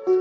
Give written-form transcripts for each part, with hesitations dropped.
Good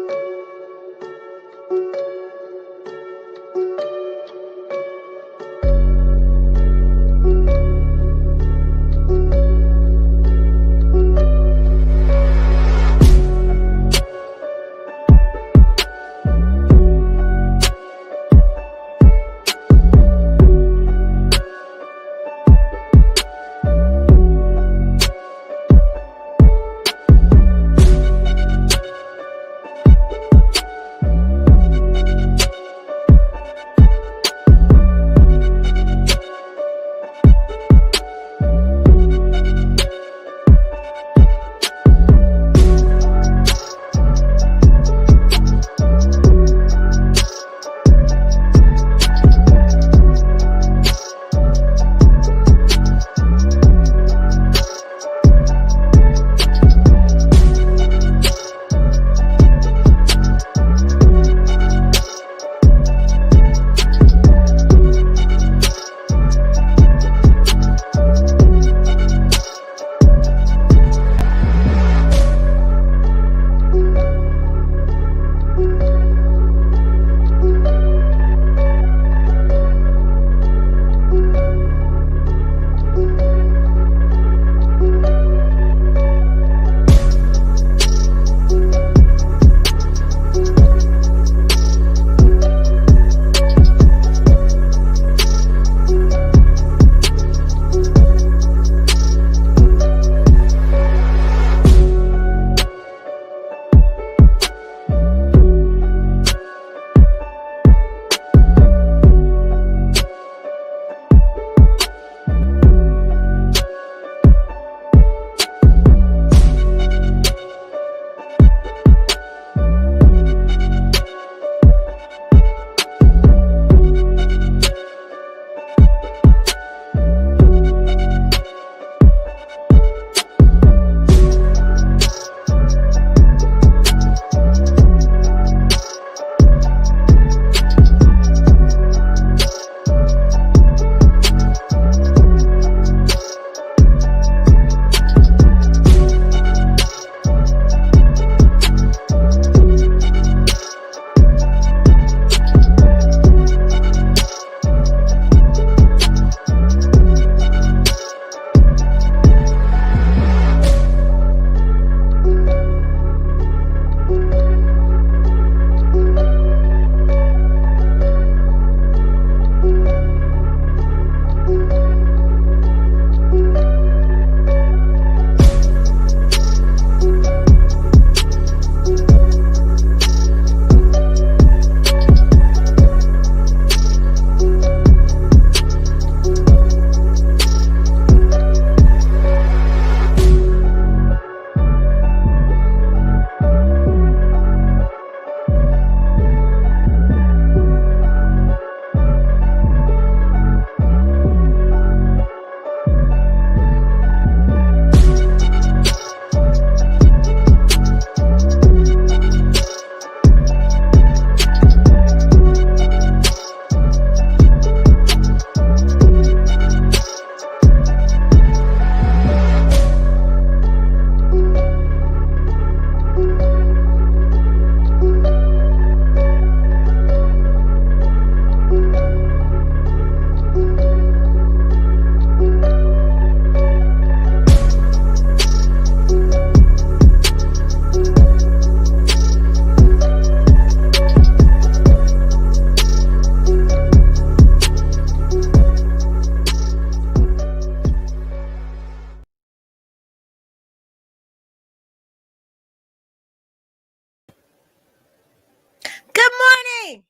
morning.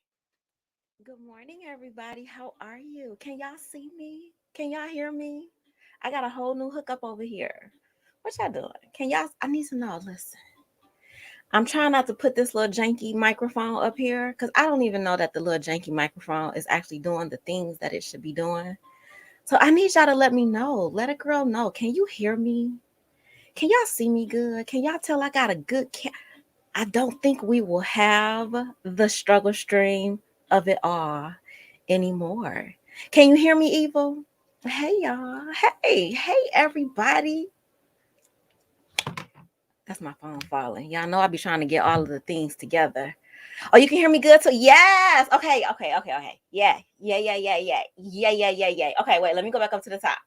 Good morning, everybody. How are you? Can y'all see me? Can y'all hear me? I got a whole new hookup over here. What y'all doing? Can y'all? I need to know. Listen, I'm trying not to put this little janky microphone up here because I don't even know that the little janky microphone is actually doing the things that it should be doing. So I need y'all to let me know. Let a girl know. Can you hear me? Can y'all see me good? Can y'all tell I got a good I don't think we will have the struggle stream of it all anymore. Can you hear me, Evil? Hey, y'all. Hey, everybody. That's my phone falling. Y'all know I be trying to get all of the things together. Oh, you can hear me good too? Yes. Okay. Yeah. Okay, wait, let me go back up to the top.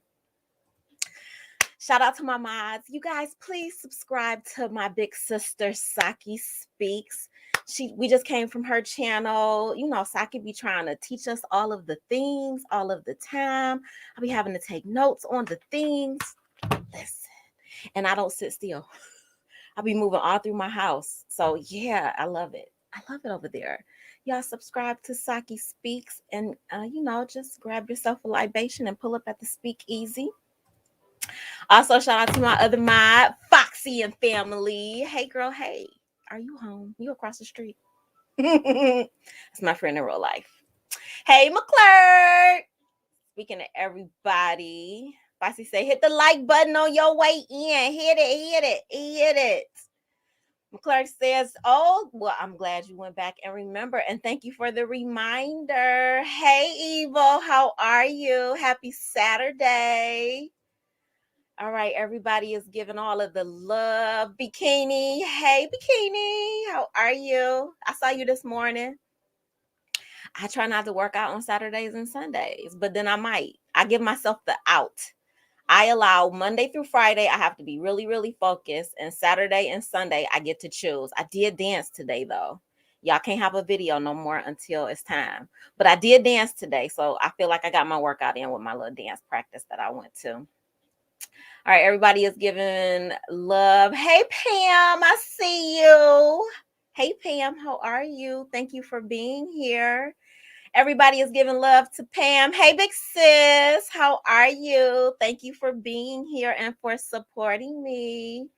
Shout out to my mods. You guys, please subscribe to my big sister, Saki Speaks. We just came from her channel. You know, Saki be trying to teach us all of the things all of the time. I be having to take notes on the things. Listen, and I don't sit still. I'll be moving all through my house. So yeah, I love it. I love it over there. Y'all subscribe to Saki Speaks and just grab yourself a libation and pull up at the Speak Easy. Also, shout out to my other mod, Foxy and family. Hey girl, hey. Are you home? You across the street? That's my friend in real life. Hey McClure. Speaking to everybody. Foxy say, hit the like button on your way in. Hit it. McClure says, oh, well, I'm glad you went back and remember. And thank you for the reminder. Hey, Evil, how are you? Happy Saturday. All right, everybody is giving all of the love. Bikini, hey, Bikini, how are you? I saw you this morning. I try not to work out on Saturdays and Sundays, but then I might. I give myself the out. I allow Monday through Friday, I have to be really, really focused. And Saturday and Sunday, I get to choose. I did dance today, though. Y'all can't have a video no more until it's time. But I did dance today, so I feel like I got my workout in with my little dance practice that I went to. All right, everybody is giving love. Hey, Pam, I see you. Hey, Pam, how are you? Thank you for being here. Everybody is giving love to Pam. Hey, big sis, how are you? Thank you for being here and for supporting me.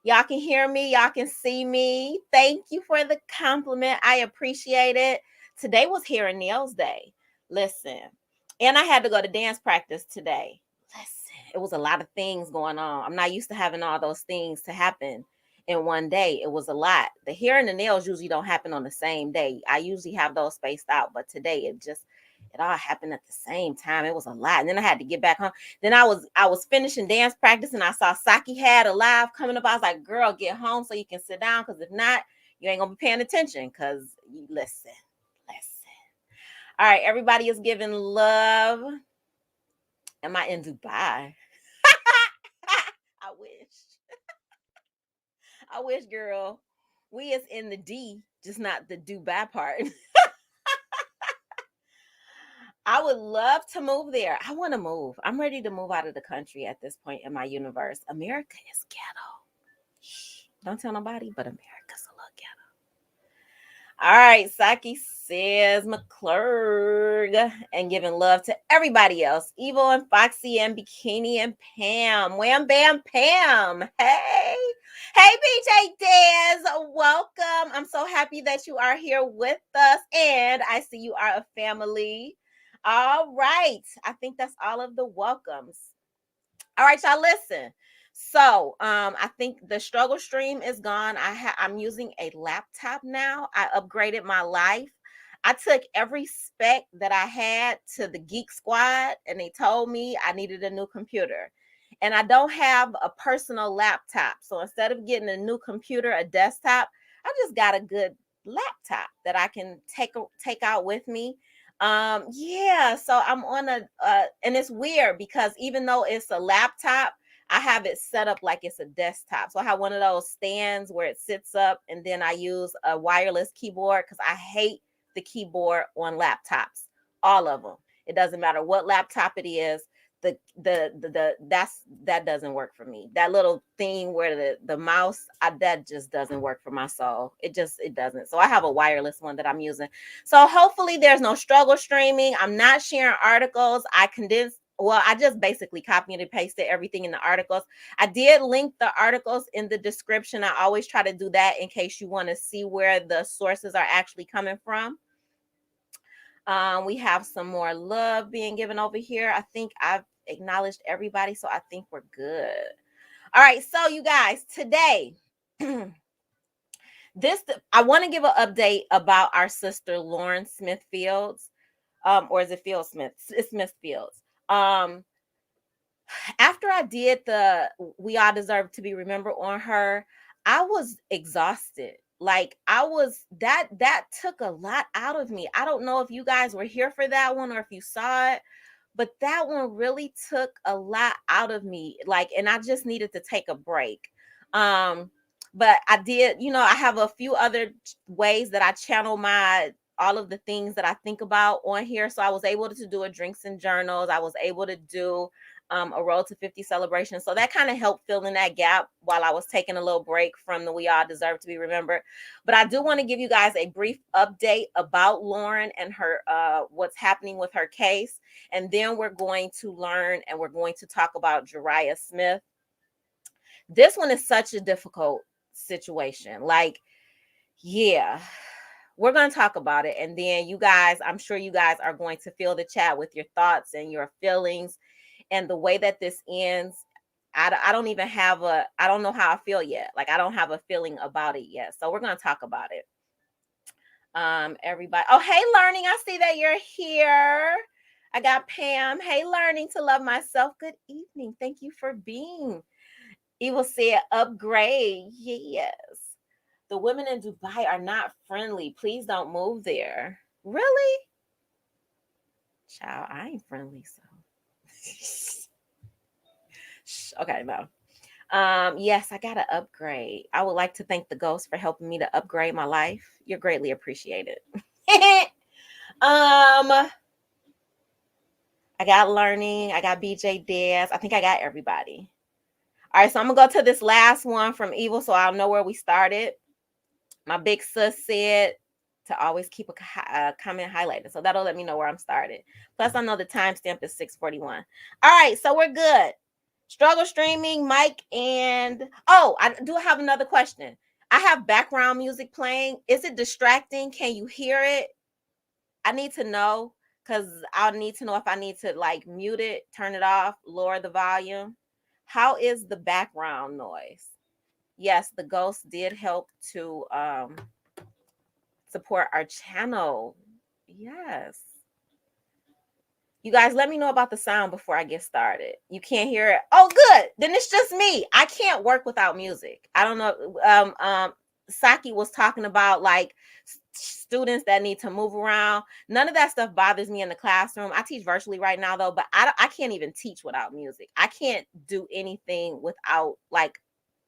Y'all can hear me. Y'all can see me. Thank you for the compliment. I appreciate it. Today was Hair and Nails Day. Listen, and I had to go to dance practice today. Listen, it was a lot of things going on. I'm not used to having all those things to happen in one day. It was a lot. The hair and the nails usually don't happen on the same day. I usually have those spaced out, but today it all happened at the same time. It was a lot. And then I had to get back home. Then I was finishing dance practice and I saw Saki had a live coming up. I was like, girl, get home so you can sit down, because if not, you ain't gonna be paying attention. Because listen. All right, everybody is giving love. Am I in Dubai? I wish. I wish, girl. We is in the D, just not the Dubai part. I would love to move there. I want to move. I'm ready to move out of the country at this point in my universe. America is ghetto. Shh, don't tell nobody, but America's a little ghetto. All right, Saki says McClurg and giving love to everybody else. Evil and Foxy and Bikini and Pam. Wham Bam Pam. Hey. Hey, BJ Dez. Welcome. I'm so happy that you are here with us. And I see you are a family. All right. I think that's all of the welcomes. All right, y'all, listen. So I think the struggle stream is gone. I'm using a laptop now. I upgraded my life. I took every spec that I had to the Geek Squad, and they told me I needed a new computer. And I don't have a personal laptop. So instead of getting a new computer, a desktop, I just got a good laptop that I can take out with me. Yeah, so I'm on and it's weird because even though it's a laptop, I have it set up like it's a desktop. So I have one of those stands where it sits up, and then I use a wireless keyboard because I hate the keyboard on laptops, all of them. It doesn't matter what laptop it is. That doesn't work for me. That little thing where the mouse, that just doesn't work for my soul. It doesn't. So I have a wireless one that I'm using. So hopefully there's no struggle streaming. I'm not sharing articles. I just basically copied and pasted everything in the articles. I did link the articles in the description. I always try to do that in case you want to see where the sources are actually coming from. We have some more love being given over here. I think I've acknowledged everybody, so I think we're good. All right, so you guys, today, I want to give an update about our sister Lauren Smith Fields, or is it Field Smith? It's Smith Fields. After I did the "We All Deserve to Be Remembered" on her, I was exhausted. Like that took a lot out of me. I don't know if you guys were here for that one or if you saw it, but that one really took a lot out of me. Like, and I just needed to take a break. Um, but I did, I have a few other ways that I channel my all of the things that I think about on here. So I was able to do a drinks and journals. I was able to do a Road to 50 celebration. So that kind of helped fill in that gap while I was taking a little break from the We All Deserve to Be Remembered. But I do want to give you guys a brief update about Lauren and her what's happening with her case. And then we're going to learn and we're going to talk about Jurayah Smith. This one is such a difficult situation. Like, yeah, we're going to talk about it. And then you guys, I'm sure you guys are going to fill the chat with your thoughts and your feelings and the way that this ends. I don't even have I don't know how I feel yet. Like, I don't have a feeling about it yet. So we're going to talk about it. Everybody. Oh, hey, Learning. I see that you're here. I got Pam. Hey, Learning to Love Myself. Good evening. Thank you for being. Evil said upgrade. Yes. The women in Dubai are not friendly. Please don't move there. Really? Child, I ain't friendly, so. Okay, no. Yes, I got to upgrade. I would like to thank the ghost for helping me to upgrade my life. You're greatly appreciated. I got Learning. I got BJ Daz. I think I got everybody. All right, so I'm gonna go to this last one from Evil, so I'll know where we started. My big sis said to always keep a comment highlighted, so that'll let me know where I'm started. Plus, I know the timestamp is 6:41. All right, so we're good. Struggle streaming, Mike, and I do have another question. I have background music playing. Is it distracting? Can you hear it? I need to know because I'll need to know if I need to like mute it, turn it off, lower the volume. How is the background noise? Yes, the ghost did help to support our channel. Yes. You guys, let me know about the sound before I get started. You can't hear it. Oh, good. Then it's just me. I can't work without music. I don't know. Saki was talking about like students that need to move around. None of that stuff bothers me in the classroom. I teach virtually right now though, but I can't even teach without music. I can't do anything without like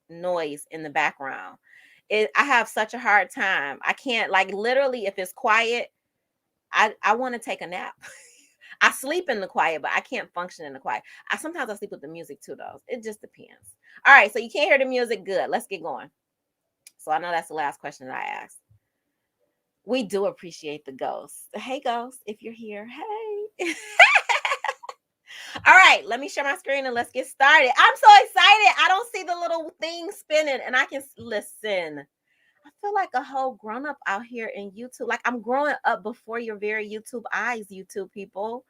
noise in the background. I have such a hard time. I can't, like, literally, if it's quiet, I want to take a nap. I sleep in the quiet, but I can't function in the quiet. Sometimes I sleep with the music too, though. It just depends. All right, so you can't hear the music. Good. Let's get going. So I know that's the last question that I asked. We do appreciate the ghosts. Hey, ghost, if you're here, hey. All right, let me share my screen and let's get started. I'm so excited. I don't see the little thing spinning and I can listen. I feel like a whole grown up out here in YouTube. Like I'm growing up before your very YouTube eyes, YouTube people.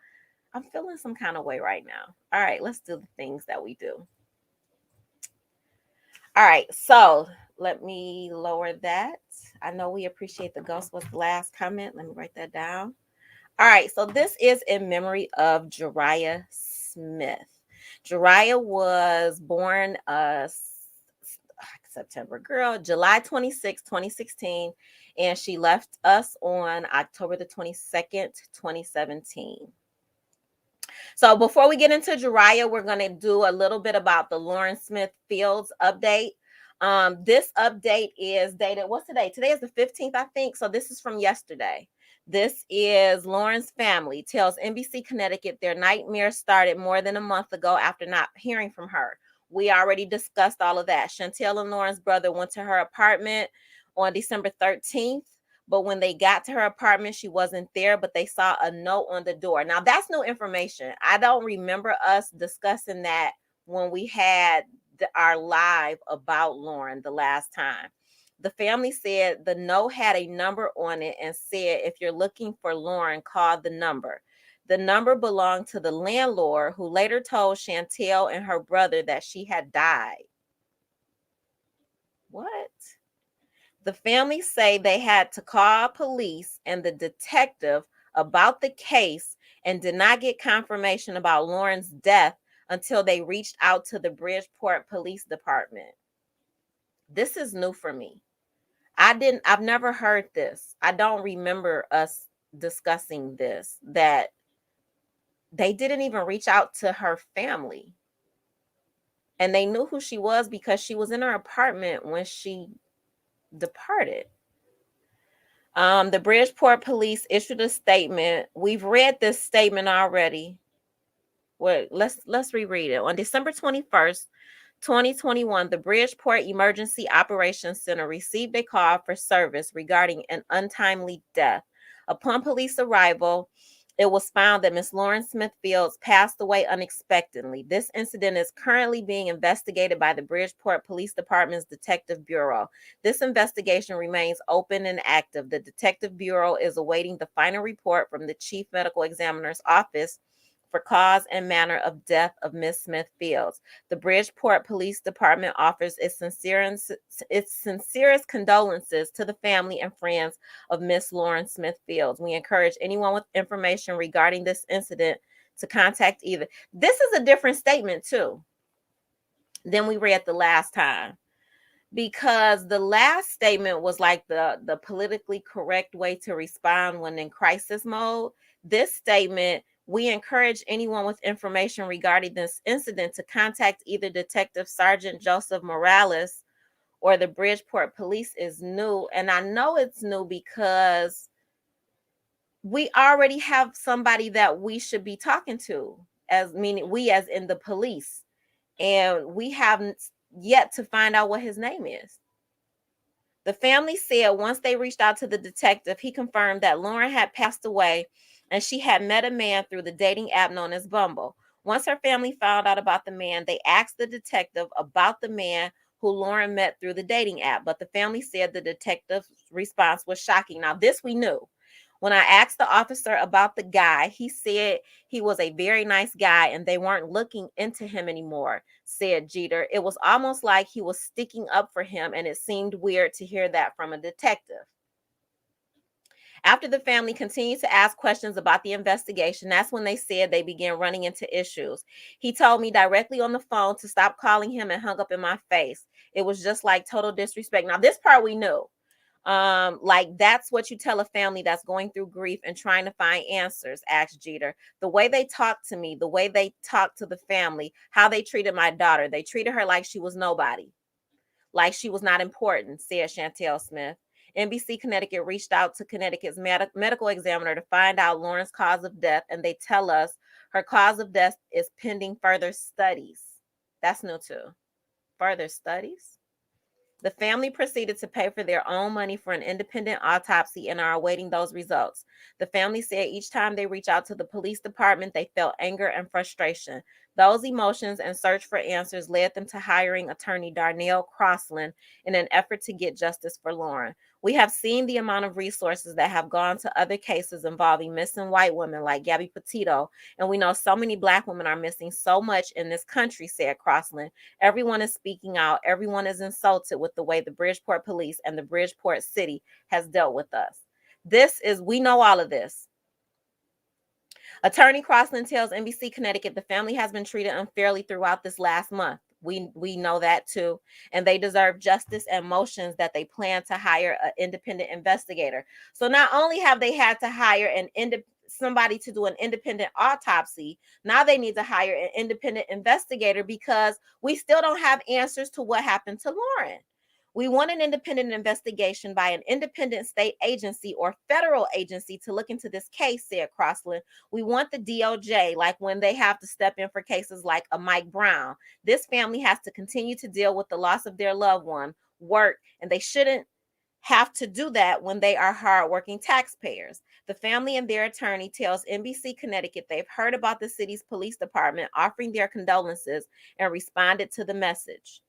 I'm feeling some kind of way right now. All right, let's do the things that we do. All right, so let me lower that. I know we appreciate the ghost was the last comment. Let me write that down. All right, so this is in memory of Jurayah Smith. Jurayah was born September girl, July 26, 2016, and she left us on October the 22nd, 2017. So before we get into Jurayah, we're going to do a little bit about the Lauren Smith Fields update. This update is dated, what's today? Today is the 15th, I think. So this is from yesterday. This is Lauren's family tells NBC Connecticut their nightmare started more than a month ago after not hearing from her. We already discussed all of that. Chantel and Lauren's brother went to her apartment on December 13th. But when they got to her apartment, she wasn't there, but they saw a note on the door. Now, that's new information. I don't remember us discussing that when we had our live about Lauren the last time. The family said the note had a number on it and said, if you're looking for Lauren, call the number. The number belonged to the landlord, who later told Chantel and her brother that she had died. What? The family say they had to call police and the detective about the case and did not get confirmation about Lauren's death until they reached out to the Bridgeport Police Department. This is new for me. I've never heard this. I don't remember us discussing this, that they didn't even reach out to her family. And they knew who she was because she was in her apartment when she departed. The Bridgeport police issued a statement. We've read this statement already. Let's reread it. On December 21st, 2021, the Bridgeport Emergency Operations Center received a call for service regarding an untimely death. Upon police arrival, it was found that Miss Lauren Smith Fields passed away unexpectedly. This incident is currently being investigated by the Bridgeport Police Department's Detective Bureau. This investigation remains open and active. The Detective Bureau is awaiting the final report from the Chief Medical Examiner's Office for cause and manner of death of Miss Smith Fields. The Bridgeport Police Department offers its sincerest condolences to the family and friends of Miss Lauren Smith Fields. We encourage anyone with information regarding this incident to contact either. This is a different statement too than we read the last time, because the last statement was like the politically correct way to respond when in crisis mode. This statement, we encourage anyone with information regarding this incident to contact either Detective Sergeant Joseph Morales or the Bridgeport Police, is new. And I know it's new because we already have somebody that we should be talking to, as meaning we as in the police, and we haven't yet to find out what his name is. The family said once they reached out to the detective, he confirmed that Lauren had passed away and she had met a man through the dating app known as Bumble. Once her family found out about the man, they asked the detective about the man who Lauren met through the dating app, but the family said the detective's response was shocking. Now, this we knew. When I asked the officer about the guy, he said he was a very nice guy and they weren't looking into him anymore, said Jeter. It was almost like he was sticking up for him, and it seemed weird to hear that from a detective. After the family continued to ask questions about the investigation, that's when they said they began running into issues. He told me directly on the phone to stop calling him and hung up in my face. It was just like total disrespect. Now, this part we knew. Like that's what you tell a family that's going through grief and trying to find answers, asked Jeter. The way they talked to me, the way they talked to the family, how they treated my daughter, they treated her like she was nobody, like she was not important, said Chantel Smith. NBC Connecticut reached out to Connecticut's medical examiner to find out Lauren's cause of death, and they tell us her cause of death is pending further studies. That's new too. Further studies? The family proceeded to pay for their own money for an independent autopsy and are awaiting those results. The family said each time they reach out to the police department, they felt anger and frustration. Those emotions and search for answers led them to hiring attorney Darnell Crossland in an effort to get justice for Lauren. We have seen the amount of resources that have gone to other cases involving missing white women like Gabby Petito, and we know so many Black women are missing so much in this country, said Crossland. Everyone is speaking out. Everyone is insulted with the way the Bridgeport police and the Bridgeport city has dealt with us. We know all of this. Attorney Crossland tells NBC Connecticut the family has been treated unfairly throughout this last month. We know that too. And they deserve justice and motions that they plan to hire an independent investigator. So not only have they had to hire somebody to do an independent autopsy, now they need to hire an independent investigator because we still don't have answers to what happened to Lauren. We want an independent investigation by an independent state agency or federal agency to look into this case, said Crossland. We want the DOJ, like when they have to step in for cases like a Mike Brown. This family has to continue to deal with the loss of their loved one, work, and they shouldn't have to do that when they are hardworking taxpayers. The family and their attorney tells NBC Connecticut they've heard about the city's police department offering their condolences and responded to the message.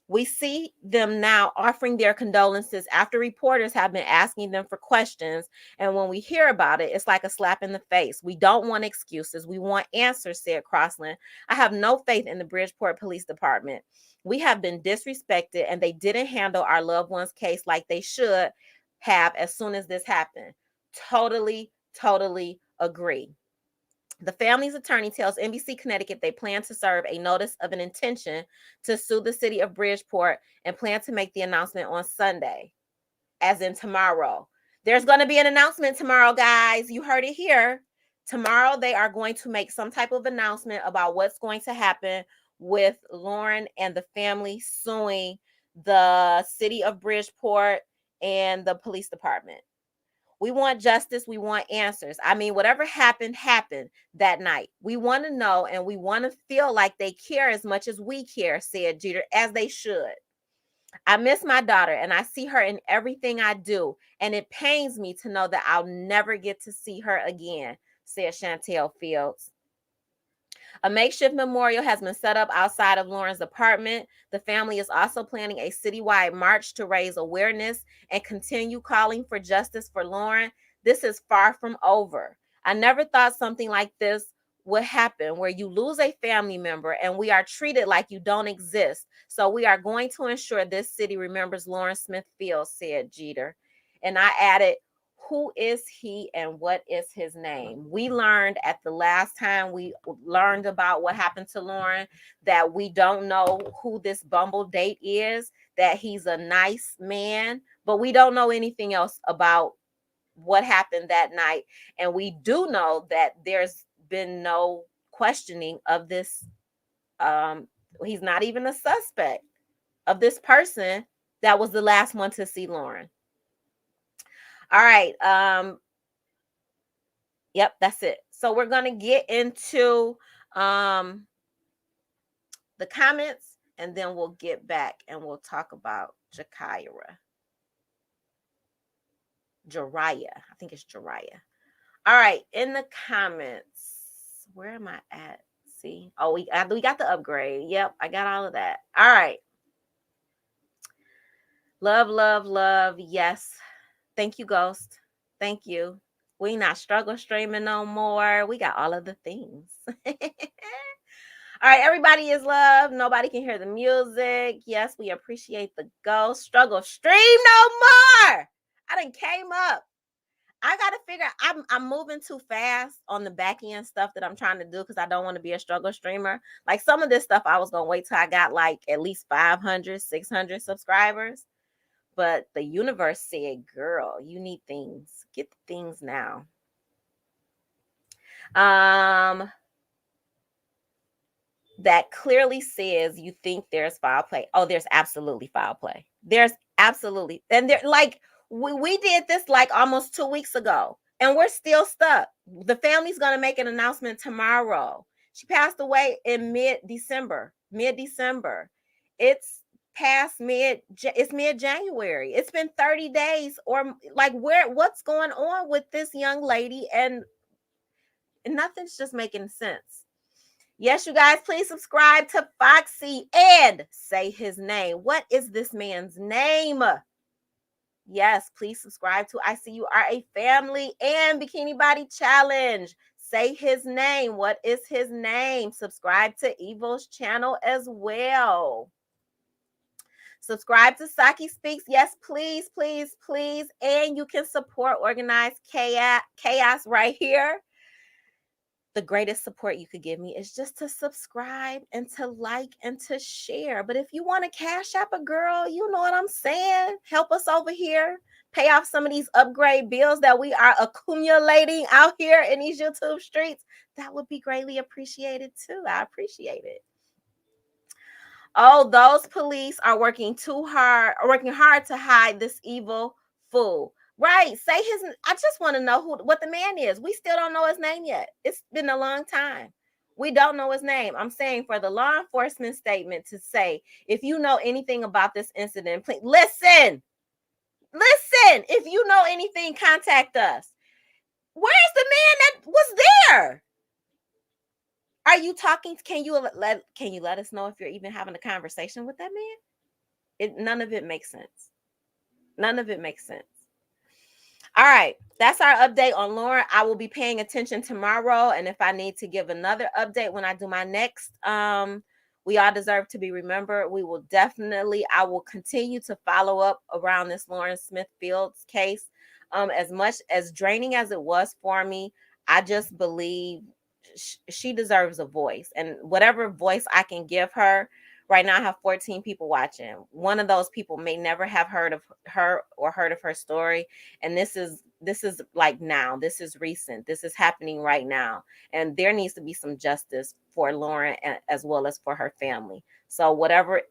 We see them now offering their condolences after reporters have been asking them for questions. And when we hear about it, it's like a slap in the face. We don't want excuses. We want answers, said Crossland. I have no faith in the Bridgeport Police Department. We have been disrespected and they didn't handle our loved one's case like they should have as soon as this happened. Totally agree. The family's attorney tells NBC Connecticut they plan to serve a notice of an intention to sue the city of Bridgeport and plan to make the announcement on Sunday, as in tomorrow. There's going to be an announcement tomorrow, guys. You heard it here. Tomorrow, they are going to make some type of announcement about what's going to happen with Lauren and the family suing the city of Bridgeport and the police department. We want justice. We want answers. I mean, whatever happened, happened that night. We want to know, and we want to feel like they care as much as we care, said Jeter, as they should. I miss my daughter, and I see her in everything I do, and it pains me to know that I'll never get to see her again, said Chantel Fields. A makeshift memorial has been set up outside of Lauren's apartment. The family is also planning a citywide march to raise awareness and continue calling for justice for Lauren. This is far from over. I never thought something like this would happen, where you lose a family member and we are treated like you don't exist. So we are going to ensure this city remembers Lauren Smith Fields, said Jeter. And I added, who is he and what is his name? We learned at the last time we learned about what happened to Lauren that we don't know who this Bumble date is, that he's a nice man, but we don't know anything else about what happened that night. And we do know that there's been no questioning of this. He's not even a suspect of this person that was the last one to see Lauren. All right. Yep, that's it. So we're going to get into the comments, and then we'll get back and we'll talk about Jurayah. I think it's Jurayah. All right, in the comments, where am I at? See? Oh, we got the upgrade. Yep, I got all of that. All right. Love, love, love. Yes. Thank you, Ghost. Thank you. We not struggle streaming no more. We got all of the things. All right, everybody is loved. Nobody can hear the music. Yes, we appreciate the ghost. Struggle stream no more. I done came up. I gotta figure. I'm moving too fast on the back end stuff that I'm trying to do because I don't want to be a struggle streamer. Like some of this stuff, I was gonna wait till I got like at least 500, 600 subscribers. But the universe said, girl, you need things. Get the things now. That clearly says you think there's foul play. Oh, there's absolutely foul play. There's absolutely. And there, like, we did this like almost 2 weeks ago, and we're still stuck. The family's going to make an announcement tomorrow. She passed away in mid-December. It's past mid-January. It's been 30 days, or like, what's going on with this young lady? And nothing's just making sense. Yes, you guys, please subscribe to Foxy and say his name. What is this man's name? Yes, please subscribe to I See You Are a Family and Bikini Body Challenge. Say his name. What is his name? Subscribe to Evo's channel as well. Subscribe to Saki Speaks. Yes, please, please, please. And you can support Organized Chaos right here. The greatest support you could give me is just to subscribe and to like and to share. But if you want to cash app a girl, you know what I'm saying? Help us over here. Pay off some of these upgrade bills that we are accumulating out here in these YouTube streets. That would be greatly appreciated too. I appreciate it. Oh, those police are working hard to hide this evil fool. Right. Say I just want to know what the man is. We still don't know his name yet. It's been a long time. We don't know his name. I'm saying for the law enforcement statement to say, if you know anything about this incident, please listen. If you know anything, contact us. Where's the man that was there? Are you talking? Can you let us know if you're even having a conversation with that man? None of it makes sense. None of it makes sense. All right, that's our update on Lauren. I will be paying attention tomorrow, and if I need to give another update when I do my next We All Deserve to Be Remembered, I will continue to follow up around this Lauren Smith Fields case. As much as draining as it was for me, I just believe she deserves a voice, and whatever voice I can give her. Right now I have 14 people watching. One of those people may never have heard of her or heard of her story, and this is like now. This is recent. This is happening right now, and there needs to be some justice for Lauren as well as for her family. So whatever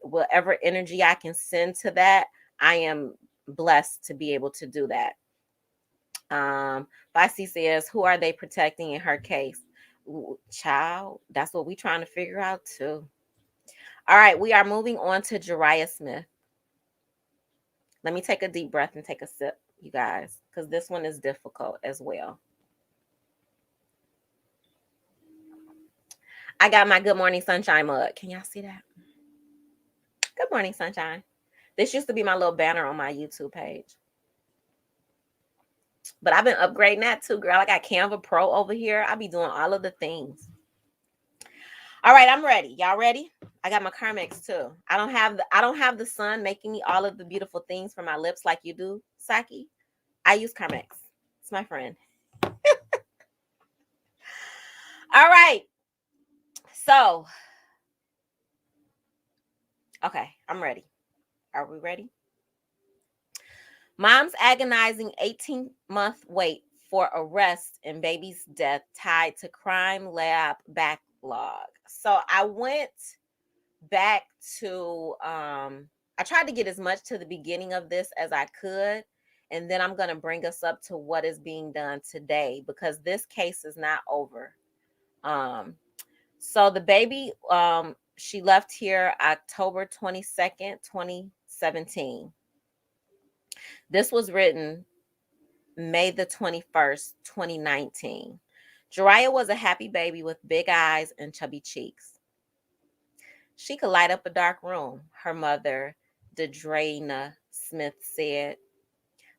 energy I can send to that, I am blessed to be able to do that. Basi says, who are they protecting in her case? Child, that's what we trying to figure out too. All right, we are moving on to Jurayah Smith. Let me take a deep breath and take a sip, you guys, because this one is difficult as well. I got my Good Morning Sunshine mug. Can y'all see that? Good Morning Sunshine. This used to be my little banner on my YouTube page. But I've been upgrading that too, girl. I got Canva Pro over here. I be doing all of the things. All right, I'm ready. Y'all ready? I got my Carmex too. I don't have the sun making me all of the beautiful things for my lips like you do, Saki. I use Carmex. It's my friend. All right. So, okay, I'm ready. Are we ready? Mom's agonizing 18-month wait for arrest and baby's death tied to crime lab backlog. So I went back to I tried to get as much to the beginning of this as I could, and then I'm going to bring us up to what is being done today, because this case is not over. So the baby, she left here October 22nd, 2017. This was written May the 21st, 2019. Jurayah was a happy baby with big eyes and chubby cheeks. She could light up a dark room, her mother, Jurayah Smith, said.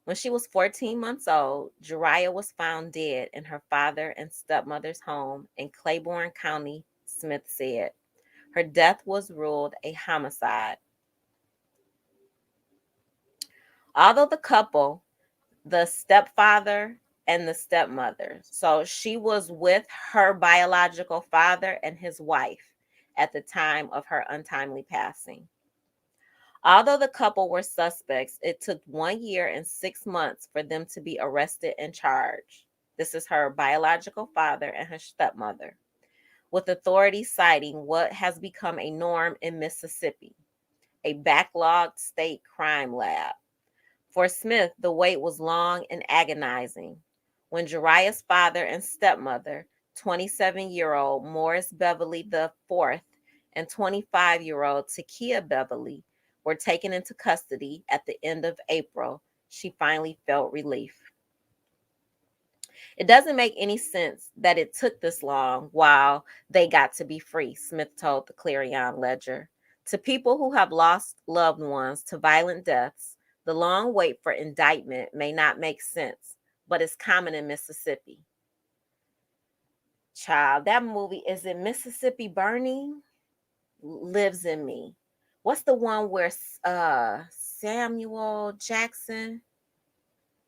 When she was 14 months old, Jurayah was found dead in her father and stepmother's home in Claiborne County, Smith said. Her death was ruled a homicide. Although the couple, the stepfather and the stepmother, so she was with her biological father and his wife at the time of her untimely passing. Although the couple were suspects, it took 1 year and 6 months for them to be arrested and charged. This is her biological father and her stepmother, with authorities citing what has become a norm in Mississippi, a backlogged state crime lab. For Smith, the wait was long and agonizing. When Jurayah's father and stepmother, 27-year-old Morris Beverly IV and 25-year-old Takia Beverly, were taken into custody at the end of April, she finally felt relief. It doesn't make any sense that it took this long while they got to be free, Smith told the Clarion Ledger. To people who have lost loved ones to violent deaths, the long wait for indictment may not make sense, but it's common in Mississippi. Child, that movie, is it Mississippi Burning? Lives in me. What's the one where Samuel Jackson,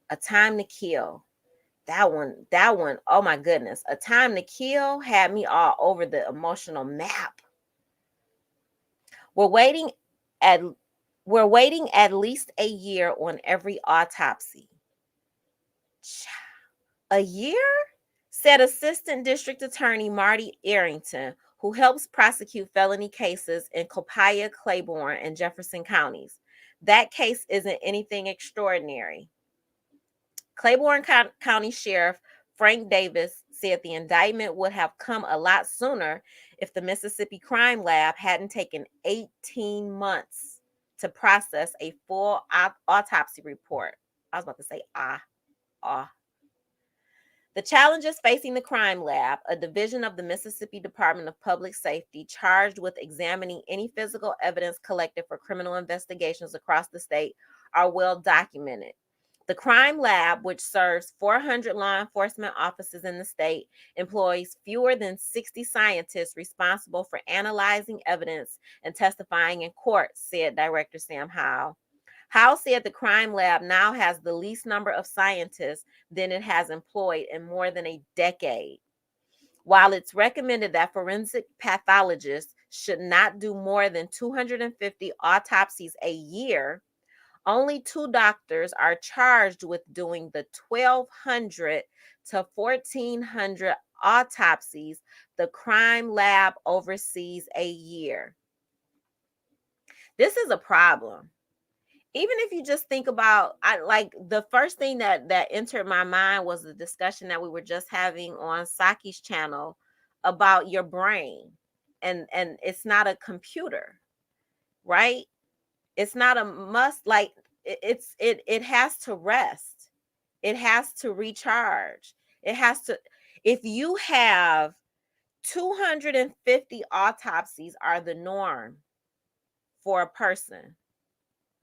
A Time to Kill? That one, oh my goodness. A Time to Kill had me all over the emotional map. We're waiting at least a year on every autopsy. A year? Said Assistant District Attorney Marty Arrington, who helps prosecute felony cases in Copiah, Claiborne, and Jefferson counties. That case isn't anything extraordinary. Claiborne County Sheriff Frank Davis said the indictment would have come a lot sooner if the Mississippi Crime Lab hadn't taken 18 months to process a full autopsy report. I was about to say, The challenges facing the Crime Lab, a division of the Mississippi Department of Public Safety charged with examining any physical evidence collected for criminal investigations across the state, are well documented. The Crime Lab, which serves 400 law enforcement officers in the state, employs fewer than 60 scientists responsible for analyzing evidence and testifying in court, said Director Sam Howell. Howell said the Crime Lab now has the least number of scientists than it has employed in more than a decade. While it's recommended that forensic pathologists should not do more than 250 autopsies a year, only 2 doctors are charged with doing the 1,200 to 1,400 autopsies the crime lab oversees a year. This is a problem. Even if you just think about, like the first thing that entered my mind was the discussion that we were just having on Saki's channel about your brain, and it's not a computer, right? It's not a must. Like it has to rest. It has to recharge. It has to. If you have 250 autopsies are the norm for a person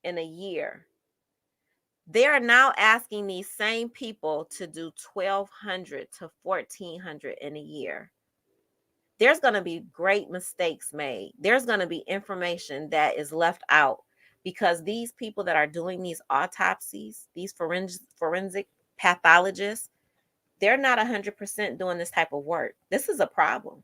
in a year, they are now asking these same people to do 1,200 to 1,400 in a year. There's going to be great mistakes made. There's going to be information that is left out because these people that are doing these autopsies, these forensic pathologists, they're not 100% doing this type of work. This is a problem.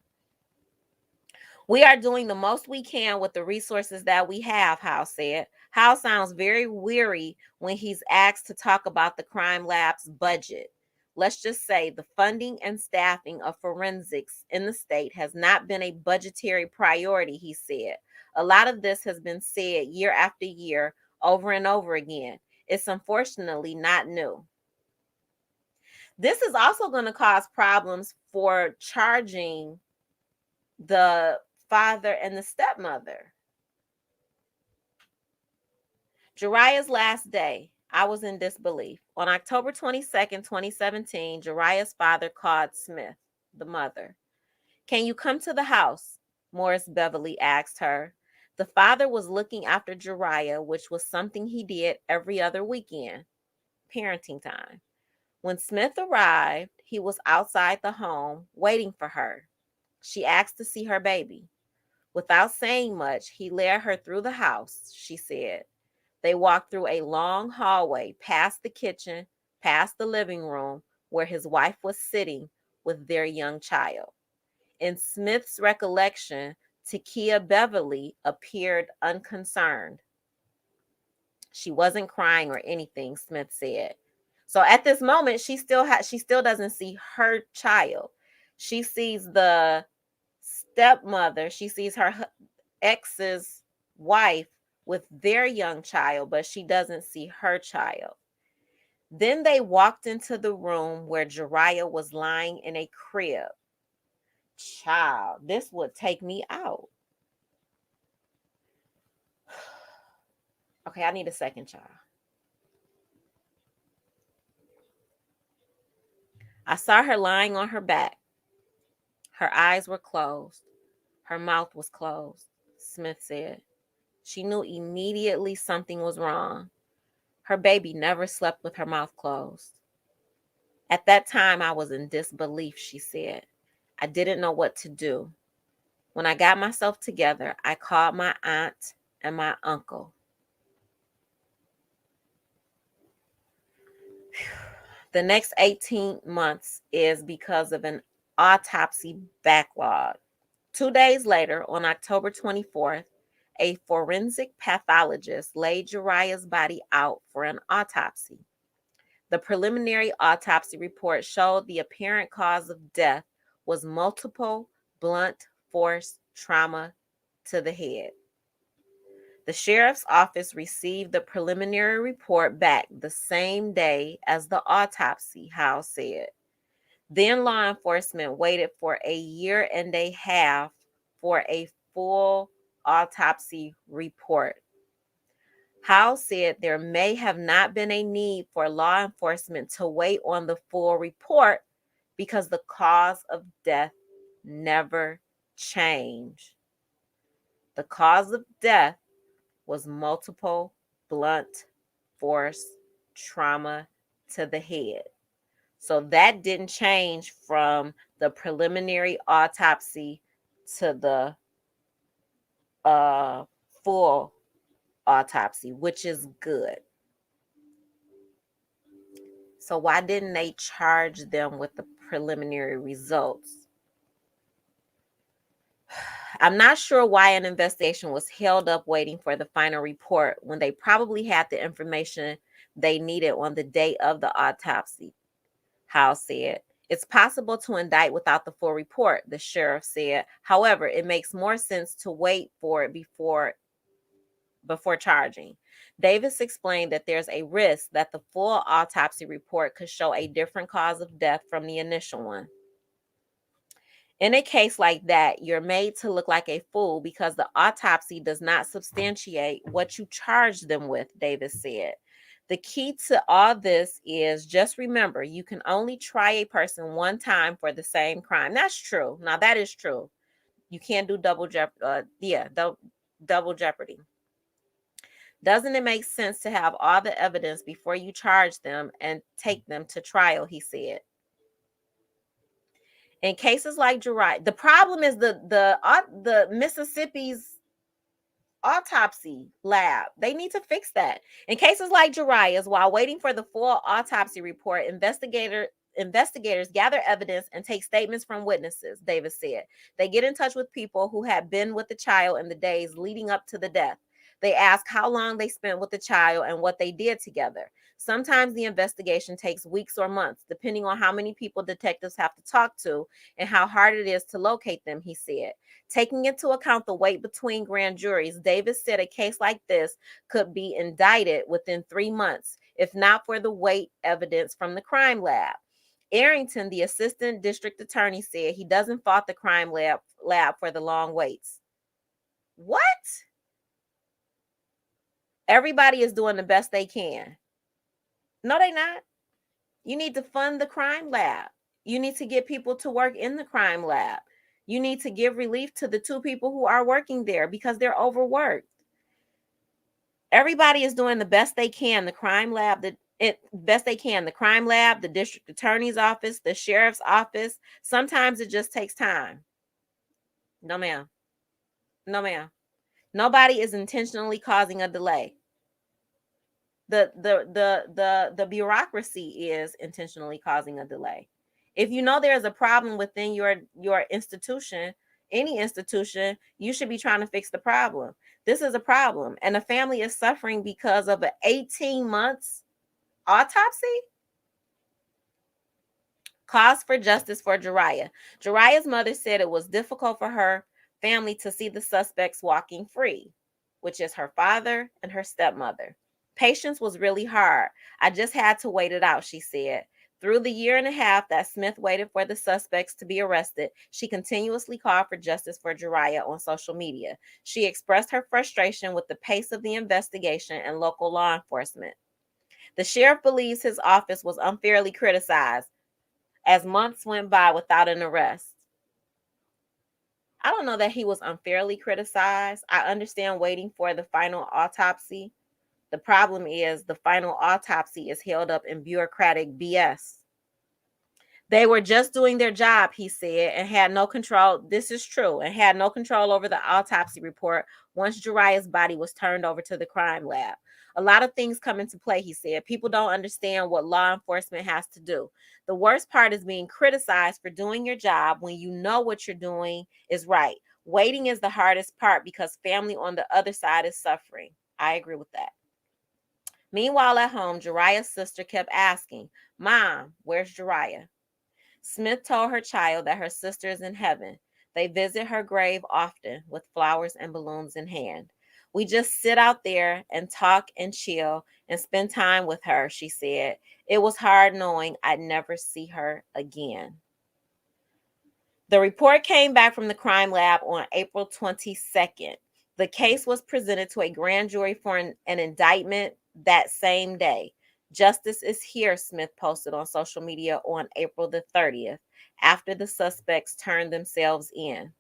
We are doing the most we can with the resources that we have, Hal said. Hal sounds very weary when he's asked to talk about the crime lab's budget. Let's just say the funding and staffing of forensics in the state has not been a budgetary priority, he said. A lot of this has been said year after year, over and over again. It's unfortunately not new. This is also going to cause problems for charging the father and the stepmother. Jurayah's last day, I was in disbelief. On October 22nd, 2017, Jurayah's father called Smith, the mother. Can you come to the house? Morris Beverly asked her. The father was looking after Jurayah, which was something he did every other weekend, parenting time. When Smith arrived, he was outside the home waiting for her. She asked to see her baby. Without saying much, he led her through the house, she said. They walked through a long hallway, past the kitchen, past the living room, where his wife was sitting with their young child. In Smith's recollection, Takia Beverly appeared unconcerned. She wasn't crying or anything, Smith said. So at this moment, she still doesn't see her child. She sees the stepmother, she sees her ex's wife with their young child, but she doesn't see her child. Then they walked into the room where Jurayah was lying in a crib. Child, this would take me out. Okay, I need a second, child. I saw her lying on her back. Her eyes were closed. Her mouth was closed, Smith said. She knew immediately something was wrong. Her baby never slept with her mouth closed. At that time, I was in disbelief, she said. I didn't know what to do. When I got myself together, I called my aunt and my uncle. The next 18 months is because of an autopsy backlog. 2 days later, on October 24th, a forensic pathologist laid Jurayah's body out for an autopsy. The preliminary autopsy report showed the apparent cause of death was multiple blunt force trauma to the head. The sheriff's office received the preliminary report back the same day as the autopsy, Howe said. Then law enforcement waited for a year and a half for a full autopsy report. Howe said there may have not been a need for law enforcement to wait on the full report because the cause of death never changed. The cause of death was multiple blunt force trauma to the head. So that didn't change from the preliminary autopsy to the full autopsy, which is good. So why didn't they charge them with the preliminary results? I'm not sure why an investigation was held up waiting for the final report when they probably had the information they needed on the day of the autopsy, Howe said. It's possible to indict without the full report, the sheriff said. However, it makes more sense to wait for it before charging. Davis explained that there's a risk that the full autopsy report could show a different cause of death from the initial one. In a case like that, you're made to look like a fool because the autopsy does not substantiate what you charged them with, Davis said. The key to all this is just remember you can only try a person one time for the same crime. That's true. Now, that is true. You can't do double jeopardy. Doesn't it make sense to have all the evidence before you charge them and take them to trial, he said. In cases like Jurayah, the problem is the Mississippi's autopsy lab. They need to fix that. In cases like Jurayah's, while waiting for the full autopsy report, investigators gather evidence and take statements from witnesses, Davis said. They get in touch with people who had been with the child in the days leading up to the death. They ask how long they spent with the child and what they did together. Sometimes the investigation takes weeks or months, depending on how many people detectives have to talk to and how hard it is to locate them, he said. Taking into account the wait between grand juries, Davis said a case like this could be indicted within 3 months, if not for the wait evidence from the crime lab. Arrington, the assistant district attorney, said he doesn't fault the crime lab for the long waits. What? Everybody is doing the best they can. No, they not. You need to fund the crime lab. You need to get people to work in the crime lab. You need to give relief to the 2 people who are working there because they're overworked. Everybody is doing the best they can. The crime lab, best they can. The crime lab, the district attorney's office, the sheriff's office. Sometimes it just takes time. No, ma'am. No, ma'am. Nobody is intentionally causing a delay. The bureaucracy is intentionally causing a delay. If you know there's a problem within your institution, any institution, you should be trying to fix the problem. This is a problem, and the family is suffering because of an 18 months autopsy. Cause for justice for Jurayah. Jurayah's mother said it was difficult for her family to see the suspects walking free, which is her father and her stepmother. Patience was really hard. I just had to wait it out, she said. Through the year and a half that Smith waited for the suspects to be arrested, she continuously called for justice for Jurayah on social media. She expressed her frustration with the pace of the investigation and local law enforcement. The sheriff believes his office was unfairly criticized as months went by without an arrest. I don't know that he was unfairly criticized. I understand waiting for the final autopsy. The problem is the final autopsy is held up in bureaucratic BS. They were just doing their job, he said, and had no control. This is true, and had no control over the autopsy report once Jurayah's body was turned over to the crime lab. A lot of things come into play, he said. People don't understand what law enforcement has to do. The worst part is being criticized for doing your job when you know what you're doing is right. Waiting is the hardest part because family on the other side is suffering. I agree with that. Meanwhile, at home, Jurayah's sister kept asking, Mom, where's Jurayah? Smith told her child that her sister is in heaven. They visit her grave often with flowers and balloons in hand. We just sit out there and talk and chill and spend time with her, she said. It was hard knowing I'd never see her again. The report came back from the crime lab on April 22nd. The case was presented to a grand jury for an indictment that same day. Justice is here, Smith posted on social media on April the 30th, after the suspects turned themselves in.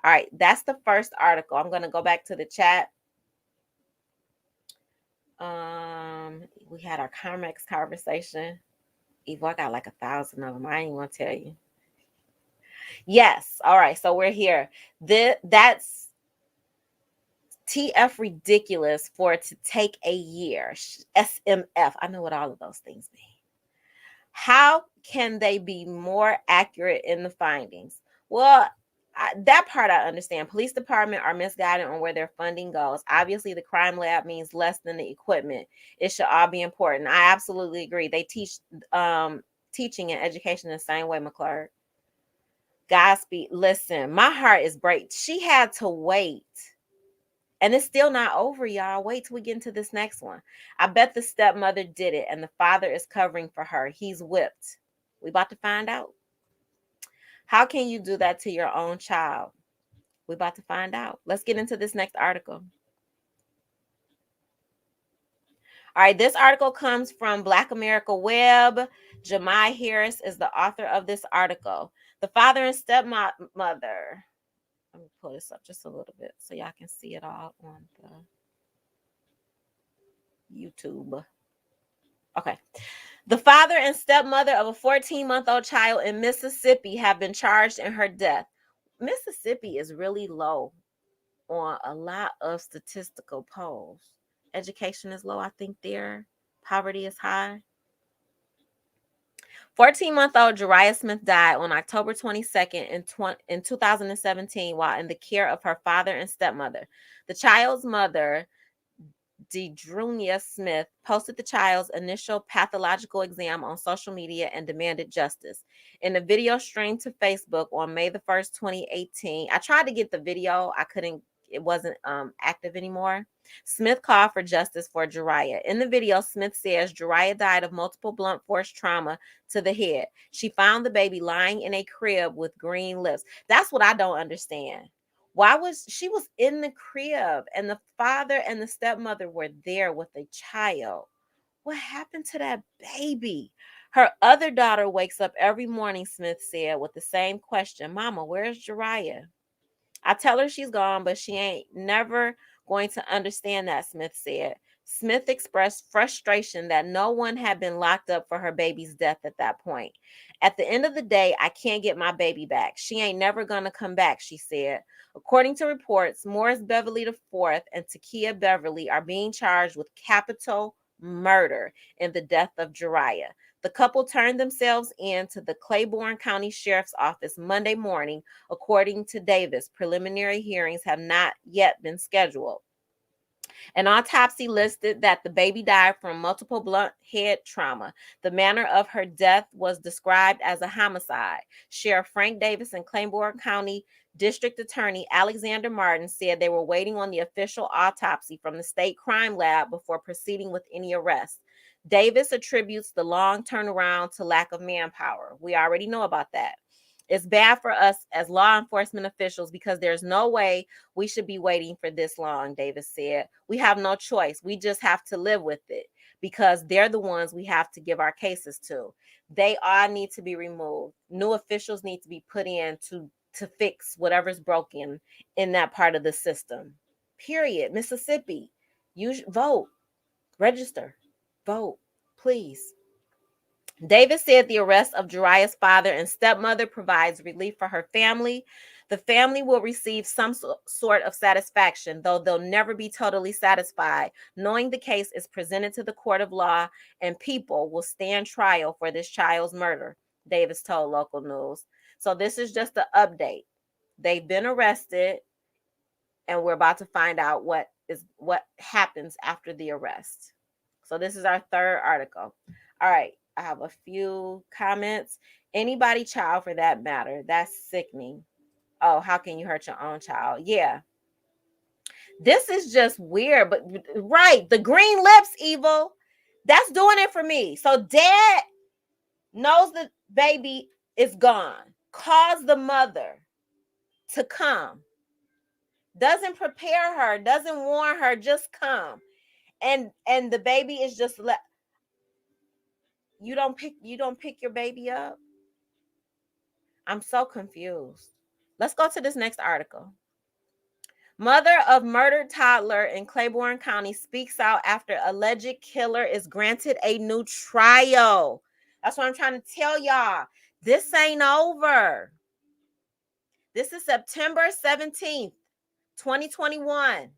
All right, that's the first article. I'm going to go back to the chat. We had our Comex conversation. Evo, I got like 1,000 of them. I ain't going to tell you. Yes. All right. So we're here. That's TF ridiculous for it to take a year. SMF. I know what all of those things mean. How can they be more accurate in the findings? Well, That part I understand. Police department are misguided on where their funding goes. Obviously, the crime lab means less than the equipment. It should all be important. I absolutely agree. They teach teaching and education the same way, McClure. Godspeed. Listen, my heart is break. She had to wait. And it's still not over, y'all. Wait till we get into this next one. I bet the stepmother did it, and the father is covering for her. He's whipped. We about to find out. How can you do that to your own child? We're about to find out. Let's get into this next article. All right, this article comes from Black America Web. Jemai Harris is the author of this article. The father and stepmother. Let me pull this up just a little bit so y'all can see it all on the YouTube. Okay. The father and stepmother of a 14-month-old child in Mississippi have been charged in her death. Mississippi is really low on a lot of statistical polls. Education is low, I think there. Poverty is high. 14-month-old Jurayah Smith died on October 22nd in 2017 while in the care of her father and stepmother. The child's mother, Jurayah Smith, posted the child's initial pathological exam on social media and demanded justice. In a video streamed to Facebook on May the 1st, 2018, I tried to get the video. I couldn't. It wasn't active anymore. Smith called for justice for Jurayah. In the video, Smith says Jurayah died of multiple blunt force trauma to the head. She found the baby lying in a crib with green lips. That's what I don't understand. Why was she was in the crib and the father and the stepmother were there with a child? What happened to that baby? Her other daughter wakes up every morning, Smith said, with the same question. Mama, where's Jurayah? I tell her she's gone, but she ain't never going to understand that, Smith said. Smith expressed frustration that no one had been locked up for her baby's death at that point. At the end of the day, I can't get my baby back. She ain't never going to come back, she said. According to reports, Morris Beverly IV and Takia Beverly are being charged with capital murder in the death of Jurayah. The couple turned themselves in to the Claiborne County Sheriff's Office Monday morning. According to Davis, preliminary hearings have not yet been scheduled. An autopsy listed that the baby died from multiple blunt head trauma. The manner of her death was described as a homicide. Sheriff Frank Davis and Claiborne County District Attorney Alexander Martin said they were waiting on the official autopsy from the state crime lab before proceeding with any arrests. Davis attributes the long turnaround to lack of manpower. We already know about that. It's bad for us as law enforcement officials because there's no way we should be waiting for this long, Davis said. We have no choice. We just have to live with it because they're the ones we have to give our cases to. They all need to be removed. New officials need to be put in to fix whatever's broken in that part of the system. Period. Mississippi, vote, register, vote, please. Davis said the arrest of Jurayah's father and stepmother provides relief for her family. The family will receive some sort of satisfaction, though they'll never be totally satisfied, knowing the case is presented to the court of law and people will stand trial for this child's murder, Davis told local news. So this is just an update. They've been arrested, and we're about to find out what happens after the arrest. So this is our third article. All right. I have a few comments. Anybody child for that matter. That's sickening. Oh, how can you hurt your own child? Yeah. This is just weird, but right. The green lips, evil. That's doing it for me. So dad knows the baby is gone. Calls the mother to come. Doesn't prepare her, doesn't warn her, just come. And the baby is just you don't pick your baby up. I'm so confused. Let's go to this next article. Mother of murdered toddler in Claiborne County speaks out after alleged killer is granted a new trial. That's what I'm trying to tell y'all. This ain't over. This is September 17th, 2021.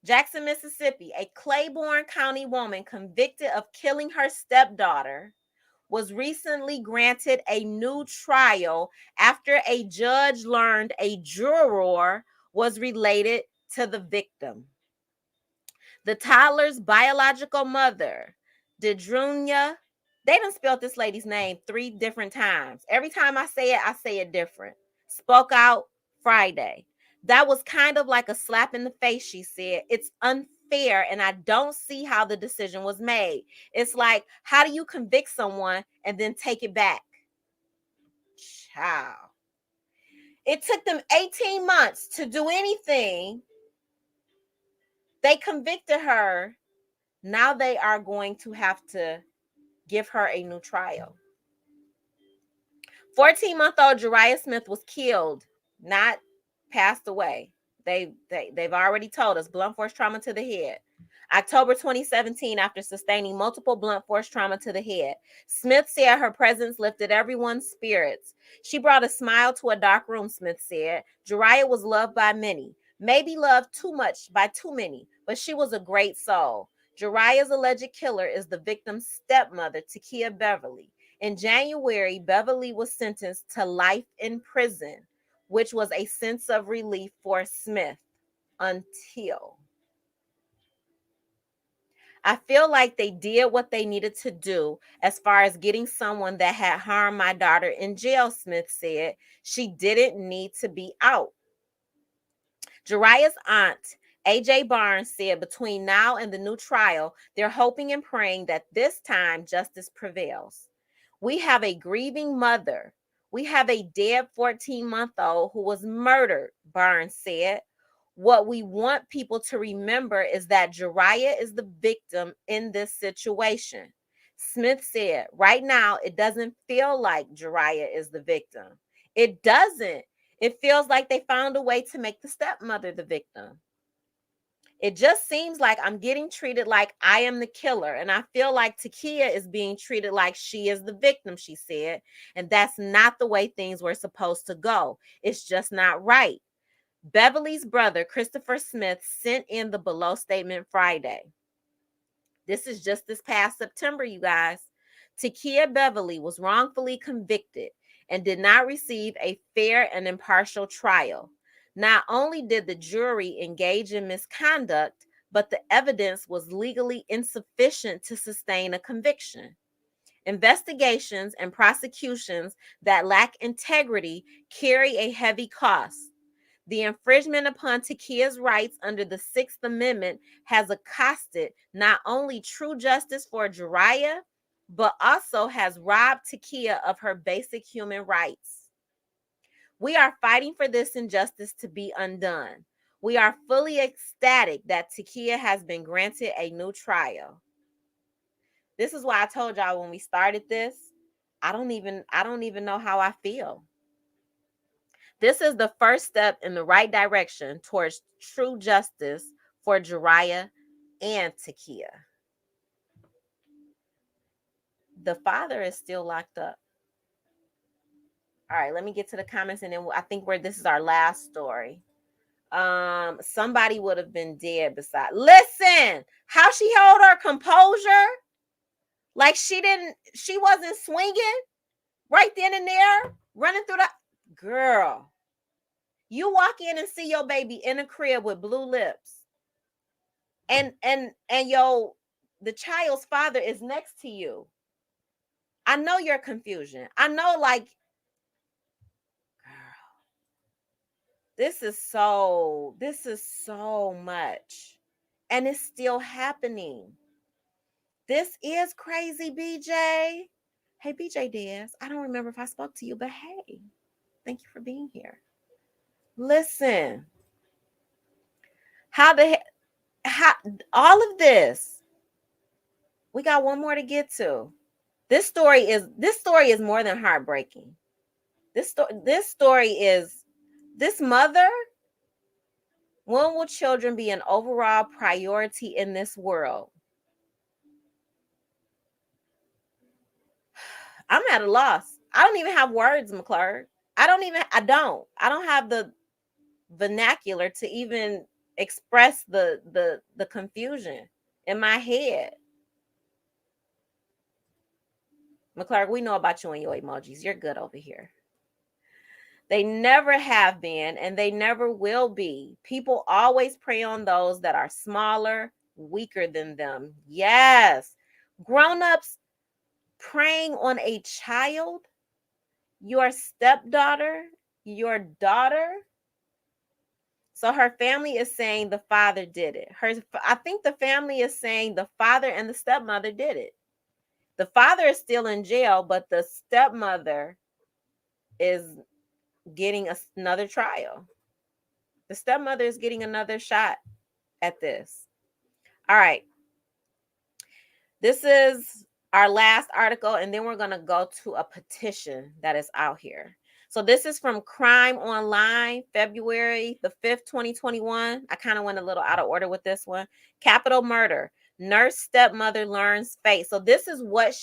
Jackson, Mississippi. A Claiborne County woman convicted of killing her stepdaughter was recently granted a new trial after a judge learned a juror was related to the victim. The toddler's biological mother, Dedrunya, they done spelled this lady's name 3 different times. Every time I say it different. Spoke out Friday. That was kind of like a slap in the face, she said. It's unfair, and I don't see how the decision was made. It's like, how do you convict someone and then take it back? Child. It took them 18 months to do anything. They convicted her. Now they are going to have to give her a new trial. 14-month-old Jurayah Smith was killed, not passed away. They've already told us blunt force trauma to the head. October 2017, after sustaining multiple blunt force trauma to the head, Smith said her presence lifted everyone's spirits. She brought a smile to a dark room, Smith said. Jurayah was loved by many, maybe loved too much by too many, but she was a great soul. Jurayah's alleged killer is the victim's stepmother, Takia Beverly. In January, Beverly was sentenced to life in prison, which was a sense of relief for Smith until I feel like they did what they needed to do as far as getting someone that had harmed my daughter in jail, Smith said. She didn't need to be out. Jurayah's aunt, A.J. Barnes, said between now and the new trial, they're hoping and praying that this time justice prevails. We have a grieving mother. We have a dead 14-month-old who was murdered, Barnes said. What we want people to remember is that Jurayah is the victim in this situation. Smith said, right now, it doesn't feel like Jurayah is the victim. It doesn't. It feels like they found a way to make the stepmother the victim. It just seems like I'm getting treated like I am the killer, and I feel like Takia is being treated like she is the victim, she said, and that's not the way things were supposed to go. It's just not right. Beverly's brother, Christopher Smith, sent in the below statement Friday. This is just this past September, you guys. Takia Beverly was wrongfully convicted and did not receive a fair and impartial trial. Not only did the jury engage in misconduct, but the evidence was legally insufficient to sustain a conviction. Investigations and prosecutions that lack integrity carry a heavy cost. The infringement upon Takia's rights under the Sixth Amendment has accosted not only true justice for Jurayah, but also has robbed Takia of her basic human rights. We are fighting for this injustice to be undone. We are fully ecstatic that Takia has been granted a new trial. This is why I told y'all when we started this, I don't even know how I feel. This is the first step in the right direction towards true justice for Jurayah and Takia. The father is still locked up. All right, let me get to the comments, and then I think this is our last story. Somebody would have been dead beside. Listen, how she held her composure, like she wasn't swinging right then and there, running through the girl. You walk in and see your baby in a crib with blue lips, and the child's father is next to you. I know your confusion. I know, like, girl, this is so much, and it's still happening. This is crazy, BJ. Hey, BJ Diaz. I don't remember if I spoke to you, but hey, thank you for being here. Listen, how all of this. We got one more to get to. This story is more than heartbreaking. This story is this mother. When will children be an overall priority in this world? I'm at a loss. I don't even have words, McClure. I don't have the vernacular to even express the confusion in my head. McClurg, we know about you and your emojis. You're good over here. They never have been and they never will be. People always prey on those that are smaller, weaker than them. Yes. Grown-ups preying on a child, your stepdaughter, your daughter. So her family is saying the father did it. I think the family is saying the father and the stepmother did it. The father is still in jail, but the stepmother is getting another trial. The stepmother is getting another shot at this. All right. This is our last article, and then we're going to go to a petition that is out here. So this is from Crime Online, February the 5th, 2021. I kind of went a little out of order with this one. Capital murder. Nurse stepmother learns fate. So this is what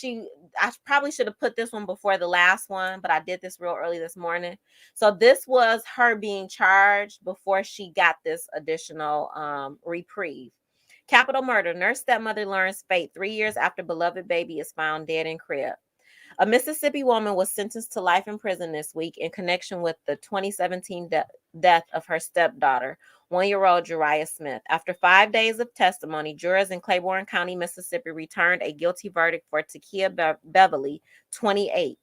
I probably should have put this one before the last one, but I did this real early this morning. So this was her being charged before she got this additional reprieve. Capital murder. Nurse stepmother learns fate 3 years after beloved baby is found dead in crib. A Mississippi woman was sentenced to life in prison this week in connection with the 2017 death of her stepdaughter, 1-year-old Jurayah Smith. After 5 days of testimony, jurors in Claiborne County, Mississippi, returned a guilty verdict for Takia Beverly, 28.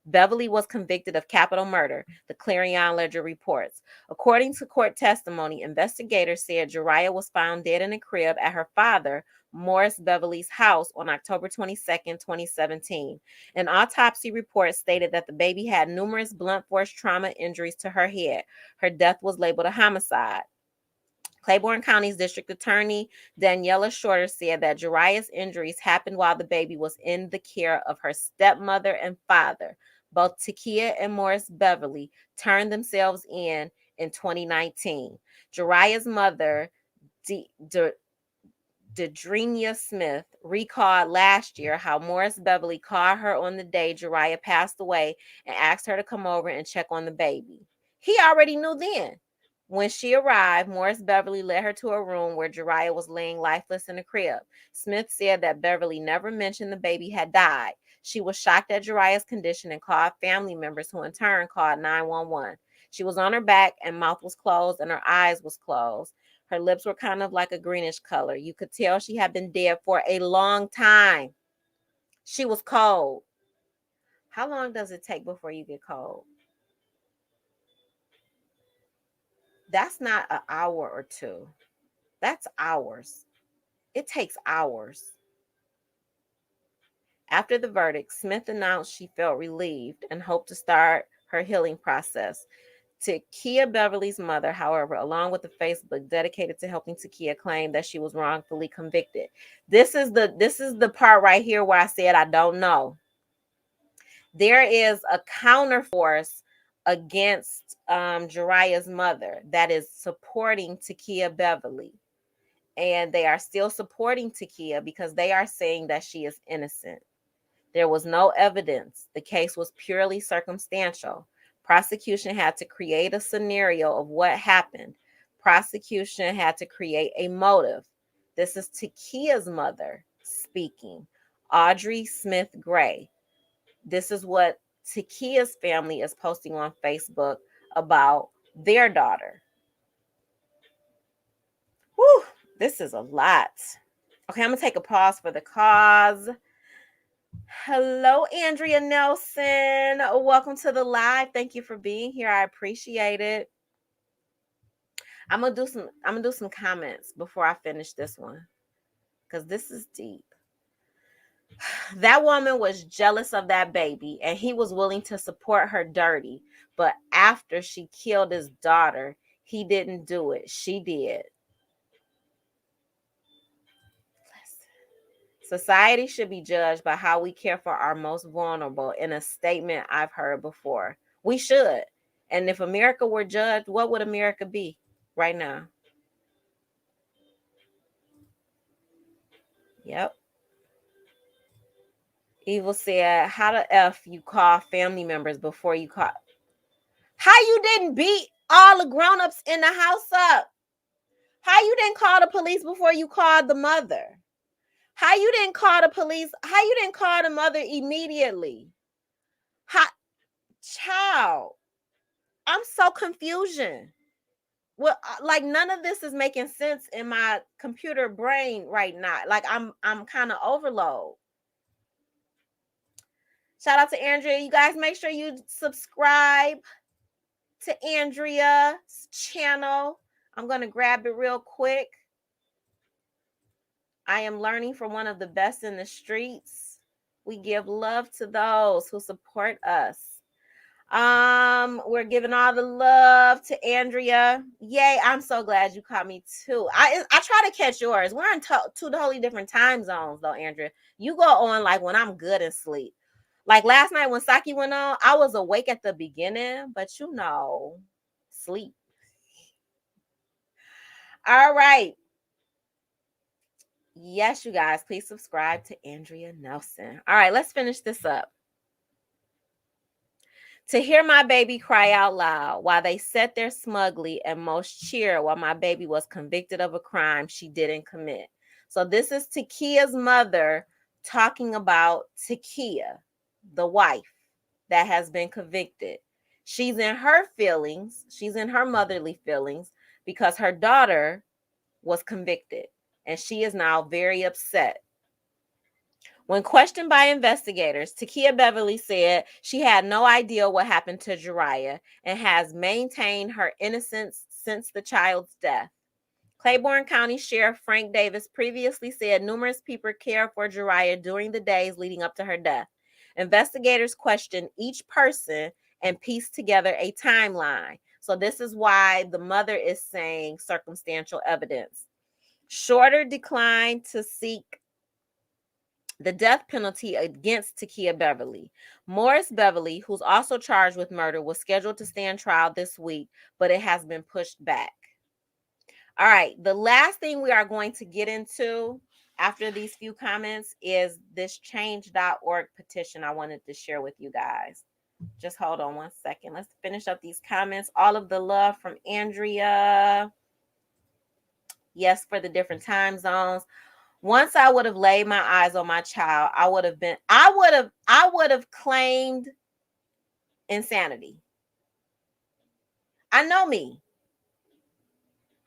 Beverly was convicted of capital murder, the Clarion Ledger reports. According to court testimony, investigators said Jurayah was found dead in a crib at her father, Morris Beverly's house on October 22nd, 2017. An autopsy report stated that the baby had numerous blunt force trauma injuries to her head. Her death was labeled a homicide. Claiborne County's district attorney, Daniela Shorter, said that Jurayah's injuries happened while the baby was in the care of her stepmother and father. Both Takia and Morris Beverly turned themselves in 2019. Jurayah's mother, Jurayah Smith, recalled last year how Morris Beverly called her on the day Jurayah passed away and asked her to come over and check on the baby. He already knew then. When she arrived, Morris Beverly led her to a room where Jurayah was laying lifeless in a crib. Smith said that Beverly never mentioned the baby had died. She was shocked at Jurayah's condition and called family members, who in turn called 911. She was on her back and mouth was closed and her eyes was closed. Her lips were kind of like a greenish color. You could tell she had been dead for a long time. She was cold. How long does it take before you get cold? That's not an hour or two. That's hours. It takes hours. After the verdict, Smith announced she felt relieved and hoped to start her healing process. Takia Beverly's mother, however, along with the Facebook dedicated to helping Takia, claimed that she was wrongfully convicted. This is the part right here where I said I don't know. There is a counterforce against Jurayah's mother that is supporting Takia Beverly. And they are still supporting Takia because they are saying that she is innocent. There was no evidence. The case was purely circumstantial. Prosecution had to create a scenario of what happened. Prosecution had to create a motive. This is Takia's mother speaking, Audrey Smith Gray. This is what Takia's family is posting on Facebook about their daughter. Whew, this is a lot. Okay, I'm going to take a pause for the cause. Hello, Andrea Nelson. Welcome to the live. Thank you for being here. I appreciate it. I'm gonna do some comments before I finish this one, because this is deep. That woman was jealous of that baby, and he was willing to support her dirty. But after she killed his daughter, he didn't do it. She did. Society should be judged by how we care for our most vulnerable, in a statement I've heard before. We should. And if America were judged, what would America be right now? Yep. Evil said, how the F you call family members before you call? How you didn't beat all the grown-ups in the house up? How you didn't call the police before you called the mother? How you didn't call the police? How you didn't call the mother immediately? How, child, I'm so confusion. Well, like none of this is making sense in my computer brain right now. Like I'm kind of overload. Shout out to Andrea. You guys make sure you subscribe to Andrea's channel. I'm going to grab it real quick. I am learning from one of the best in the streets. We give love to those who support us. We're giving all the love to Andrea. Yay, I'm so glad you caught me too. I try to catch yours. We're in two totally different time zones though, Andrea. You go on like when I'm good and sleep. Like last night when Saki went on, I was awake at the beginning, but sleep. All right. Yes, you guys, please subscribe to Andrea Nelson. All right, let's finish this up. To hear my baby cry out loud while they sat there smugly and most cheered while my baby was convicted of a crime she didn't commit. So this is Takia's mother talking about Takia, the wife that has been convicted. She's in her feelings. She's in her motherly feelings because her daughter was convicted and she is now very upset. When questioned by investigators, Takia Beverly said she had no idea what happened to Jurayah and has maintained her innocence since the child's death. Claiborne County Sheriff Frank Davis previously said numerous people cared for Jurayah during the days leading up to her death. Investigators questioned each person and pieced together a timeline. So this is why the mother is saying circumstantial evidence. Shorter declined to seek the death penalty against Takia Beverly. Morris Beverly, who's also charged with murder, was scheduled to stand trial this week, but it has been pushed back. All right, the last thing we are going to get into after these few comments is this change.org petition I wanted to share with you guys. Just hold on one second. Let's finish up these comments. All of the love from Andrea. Yes, for the different time zones. Once I would have laid my eyes on my child, I would have claimed insanity. I know me.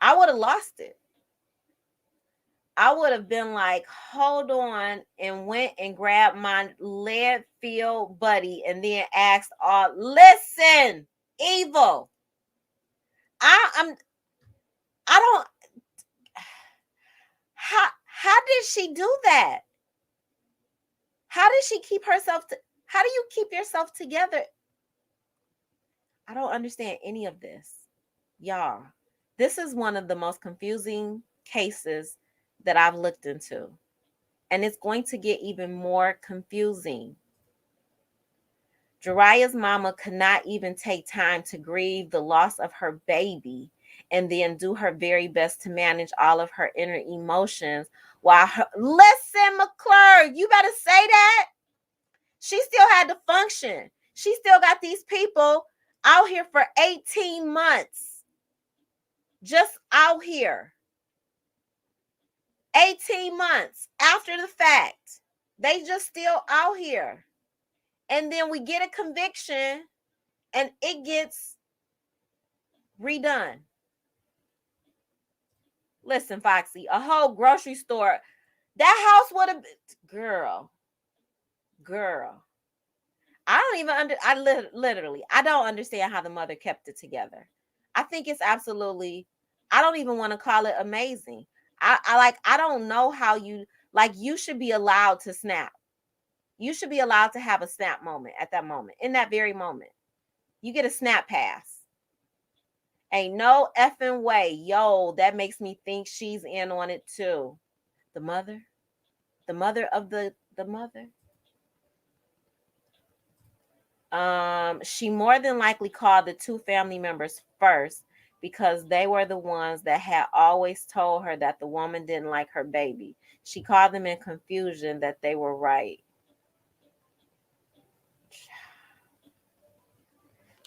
I would have lost it. I would have been like, hold on, and went and grabbed my lead filled buddy and then asked listen, evil. I don't how did she do that? How did she keep herself how do you keep yourself together? I don't understand any of this. Y'all, this is one of the most confusing cases that I've looked into. And it's going to get even more confusing. Jurayah's mama could not even take time to grieve the loss of her baby and then do her very best to manage all of her inner emotions while listen, McClure, you better say that. She still had to function. She still got these people out here for 18 months. Just out here. 18 months after the fact. They just still out here. And then we get a conviction and it gets redone. Listen, Foxy, a whole grocery store. That house would have been, girl. I don't even literally, I don't understand how the mother kept it together. I think it's absolutely, I don't even want to call it amazing. I don't know how you, like, you should be allowed to snap. You should be allowed to have a snap moment at that moment. In that very moment, you get a snap pass. Ain't no effing way. Yo, that makes me think she's in on it too. The mother of the mother. She more than likely called the two family members first because they were the ones that had always told her that the woman didn't like her baby. She called them in confusion that they were right.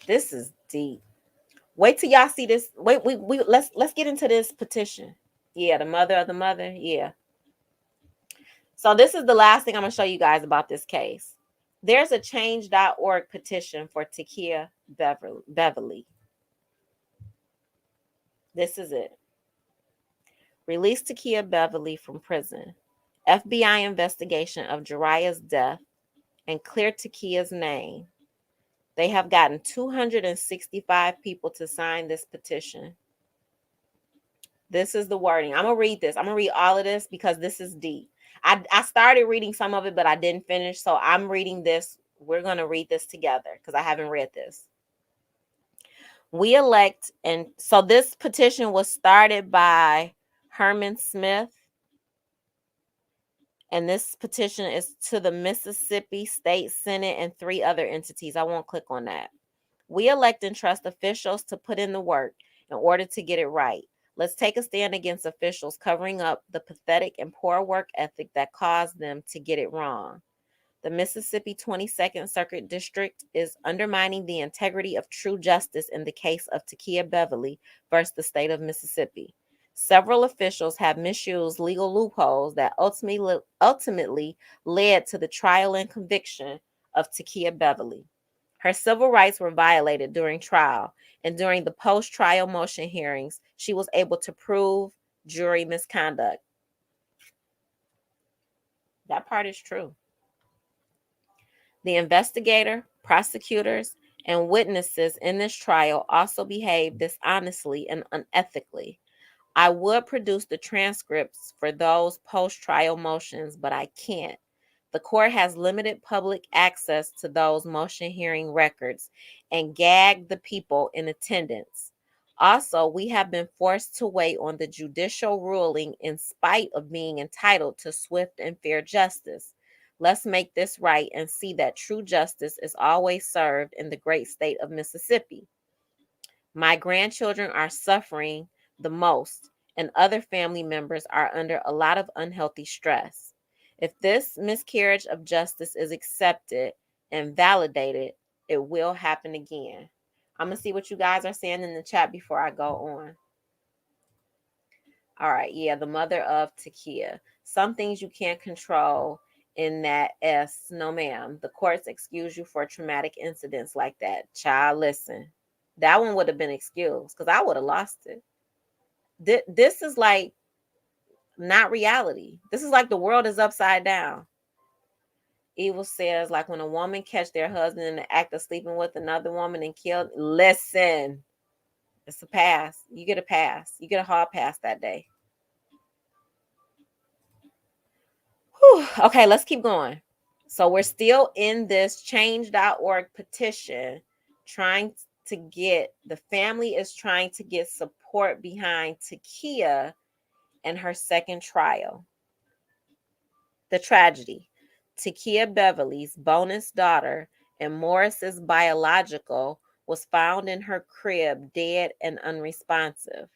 This is deep. Wait till y'all see this. Wait, let's get into this petition. Yeah, the mother of the mother. Yeah. So this is the last thing I'm going to show you guys about this case. There's a change.org petition for Takia Beverly. This is it. Release Takia Beverly from prison. FBI investigation of Jurayah's death and clear Takia's name. They have gotten 265 people to sign this petition. This is the wording. I'm going to read this. I'm going to read all of this because this is deep. I started reading some of it, but I didn't finish. So I'm reading this. We're going to read this together because I haven't read this. We elect, and so this petition was started by Herman Smith. And this petition is to the Mississippi State Senate and 3 other entities. I won't click on that. We elect and trust officials to put in the work in order to get it right. Let's take a stand against officials covering up the pathetic and poor work ethic that caused them to get it wrong. The Mississippi 22nd Circuit District is undermining the integrity of true justice in the case of Takia Beverly versus the state of Mississippi. Several officials have misused legal loopholes that ultimately led to the trial and conviction of Takia Beverly. Her civil rights were violated during trial, and during the post-trial motion hearings, she was able to prove jury misconduct. That part is true. The investigator, prosecutors, and witnesses in this trial also behaved dishonestly and unethically. I would produce the transcripts for those post-trial motions, but I can't. The court has limited public access to those motion hearing records and gagged the people in attendance. Also, we have been forced to wait on the judicial ruling in spite of being entitled to swift and fair justice. Let's make this right and see that true justice is always served in the great state of Mississippi. My grandchildren are suffering the most, and other family members are under a lot of unhealthy stress. If this miscarriage of justice is accepted and validated, it will happen again. I'm going to see what you guys are saying in the chat before I go on. All right, yeah, the mother of Takia. Some things you can't control in that S. No, ma'am. The courts excuse you for traumatic incidents like that. Child, listen. That one would have been excused because I would have lost it. This is like not reality. This is like the world is upside down. Evil says, like when a woman catch their husband in the act of sleeping with another woman and killed. Listen, it's a pass. You get a pass. You get a hard pass that day. Whew. Okay, let's keep going. So we're still in this change.org petition trying to get, the family is trying to get support behind Takia and her second trial. The tragedy. Takia Beverly's bonus daughter and Morris's biological was found in her crib dead and unresponsive.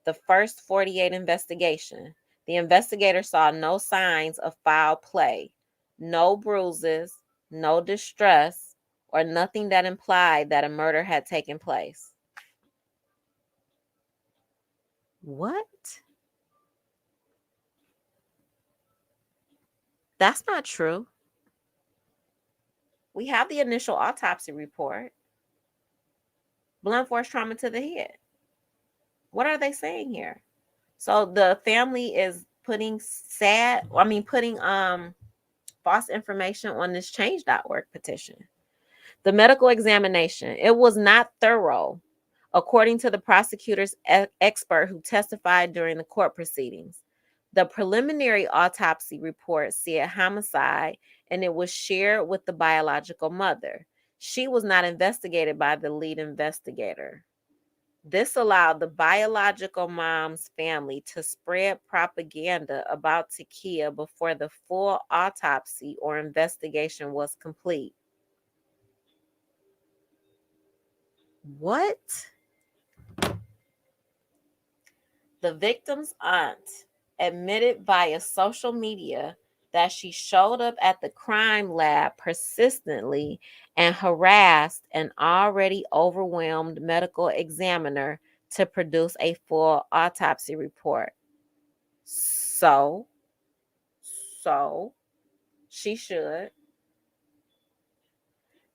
The first 48 investigation. The investigator saw no signs of foul play, no bruises, no distress, or nothing that implied that a murder had taken place. What? That's not true. We have the initial autopsy report. Blunt force trauma to the head. What are they saying here? So the family is putting false information on this change.org petition. The medical examination, it was not thorough, according to the prosecutor's expert who testified during the court proceedings. The preliminary autopsy report said homicide, and it was shared with the biological mother. She was not investigated by the lead investigator. This allowed the biological mom's family to spread propaganda about Takia before the full autopsy or investigation was complete. What? The victim's aunt admitted via social media that she showed up at the crime lab persistently and harassed an already overwhelmed medical examiner to produce a full autopsy report. So So she should.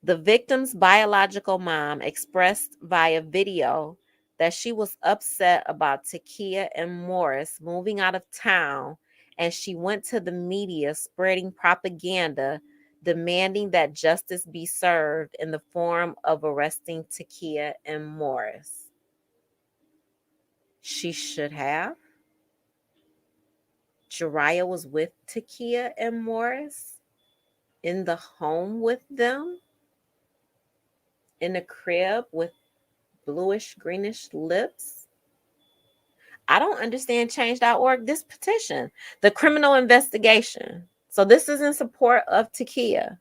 The victim's biological mom expressed via video that she was upset about Takia and Morris moving out of town, and she went to the media spreading propaganda demanding that justice be served in the form of arresting Takia and Morris. She should have. Jurayah was with Takia and Morris in the home with them in a crib with bluish greenish lips. I don't understand change.org. This petition, the criminal investigation. So this is in support of Takia.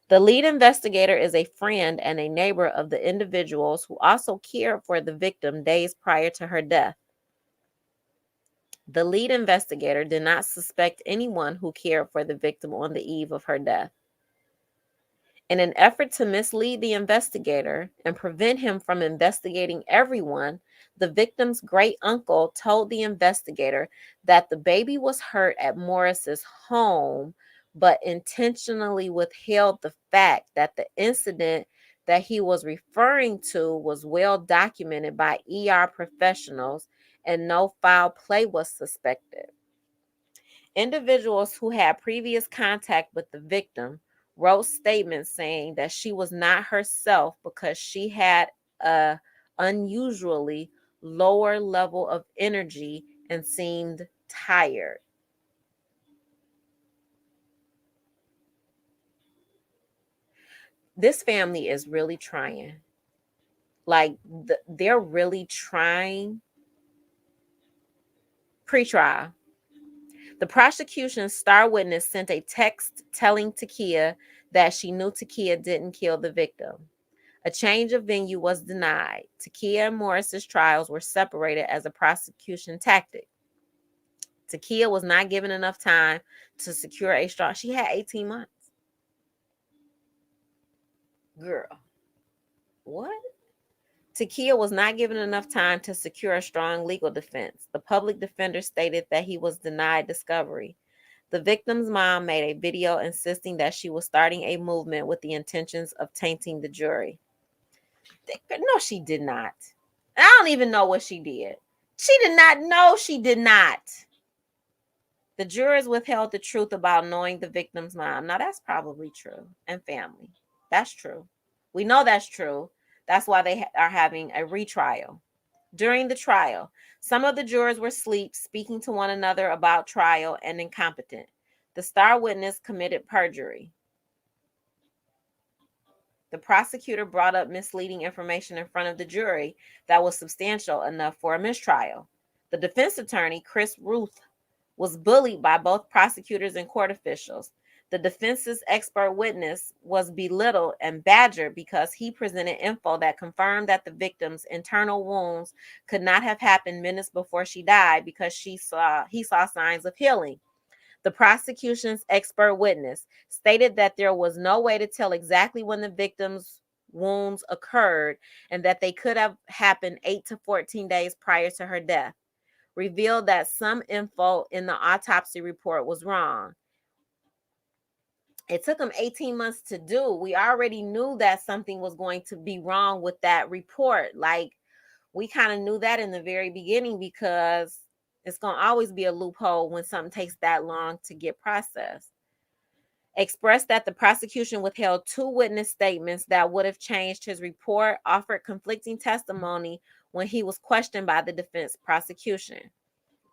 The lead investigator is a friend and a neighbor of the individuals who also cared for the victim days prior to her death. The lead investigator did not suspect anyone who cared for the victim on the eve of her death. In an effort to mislead the investigator and prevent him from investigating everyone, the victim's great uncle told the investigator that the baby was hurt at Morris's home, but intentionally withheld the fact that the incident that he was referring to was well documented by ER professionals and no foul play was suspected. Individuals who had previous contact with the victim wrote statements saying that she was not herself because she had a unusually lower level of energy and seemed tired. This family is really trying. Like they're really trying. Pre-trial. The prosecution's star witness sent a text telling Takia that she knew Takia didn't kill the victim. A change of venue was denied. Takia and Morris's trials were separated as a prosecution tactic. Takia was not given enough time to secure a strong. She had 18 months. Girl, what? Takia was not given enough time to secure a strong legal defense. The public defender stated that he was denied discovery. The victim's mom made a video insisting that she was starting a movement with the intentions of tainting the jury. No, she did not. I don't even know what she did. She did not know. She did not. The jurors withheld the truth about knowing the victim's mom. Now, that's probably true. And family. That's true. We know that's true. That's why they are having a retrial. During the trial, some of the jurors were asleep, speaking to one another about trial and incompetent. The star witness committed perjury. The prosecutor brought up misleading information in front of the jury that was substantial enough for a mistrial. The defense attorney, Chris Ruth, was bullied by both prosecutors and court officials. The defense's expert witness was belittled and badgered because he presented info that confirmed that the victim's internal wounds could not have happened minutes before she died because he saw signs of healing. The prosecution's expert witness stated that there was no way to tell exactly when the victim's wounds occurred and that they could have happened 8 to 14 days prior to her death. Revealed that some info in the autopsy report was wrong. It took them 18 months to do. We already knew that something was going to be wrong with that report. Like, we kind of knew that in the very beginning because it's going to always be a loophole when something takes that long to get processed. Expressed that the prosecution withheld 2 witness statements that would have changed his report, offered conflicting testimony when he was questioned by the defense prosecution.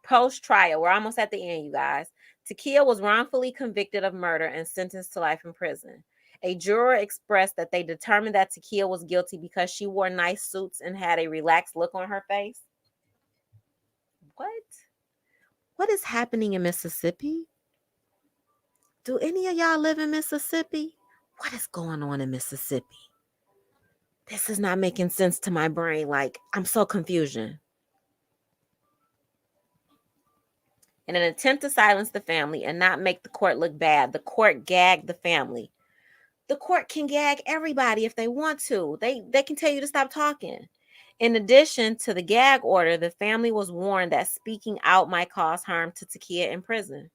Post-trial, we're almost at the end, you guys. Takia was wrongfully convicted of murder and sentenced to life in prison. A juror expressed that they determined that Takia was guilty because she wore nice suits and had a relaxed look on her face. What? What is happening in Mississippi? Do any of y'all live in Mississippi? What is going on in Mississippi? This is not making sense to my brain. Like, I'm so confused. In an attempt to silence the family and not make the court look bad, the court gagged the family. The court can gag everybody if they want to. They can tell you to stop talking. In addition to the gag order, the family was warned that speaking out might cause harm to Takia in prison.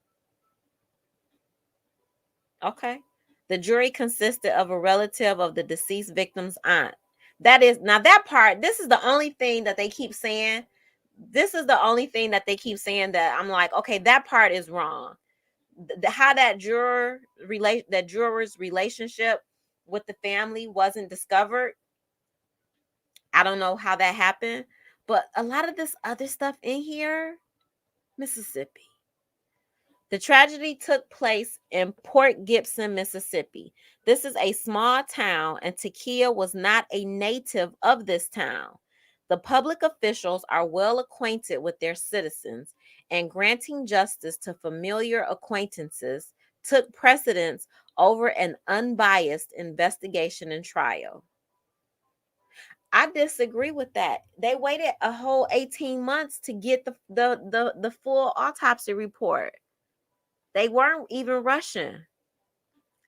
Okay. The jury consisted of a relative of the deceased victim's aunt. That is, now that part, this is the only thing that they keep saying. This is the only thing that they keep saying that I'm like, okay, that part is wrong. How that juror's relationship with the family wasn't discovered. I don't know how that happened, but a lot of this other stuff in here, Mississippi. The tragedy took place in Port Gibson, Mississippi. This is a small town, and Takia was not a native of this town. The public officials are well acquainted with their citizens, and granting justice to familiar acquaintances took precedence over an unbiased investigation and trial. I disagree with that. They waited a whole 18 months to get the full autopsy report. They weren't even rushing.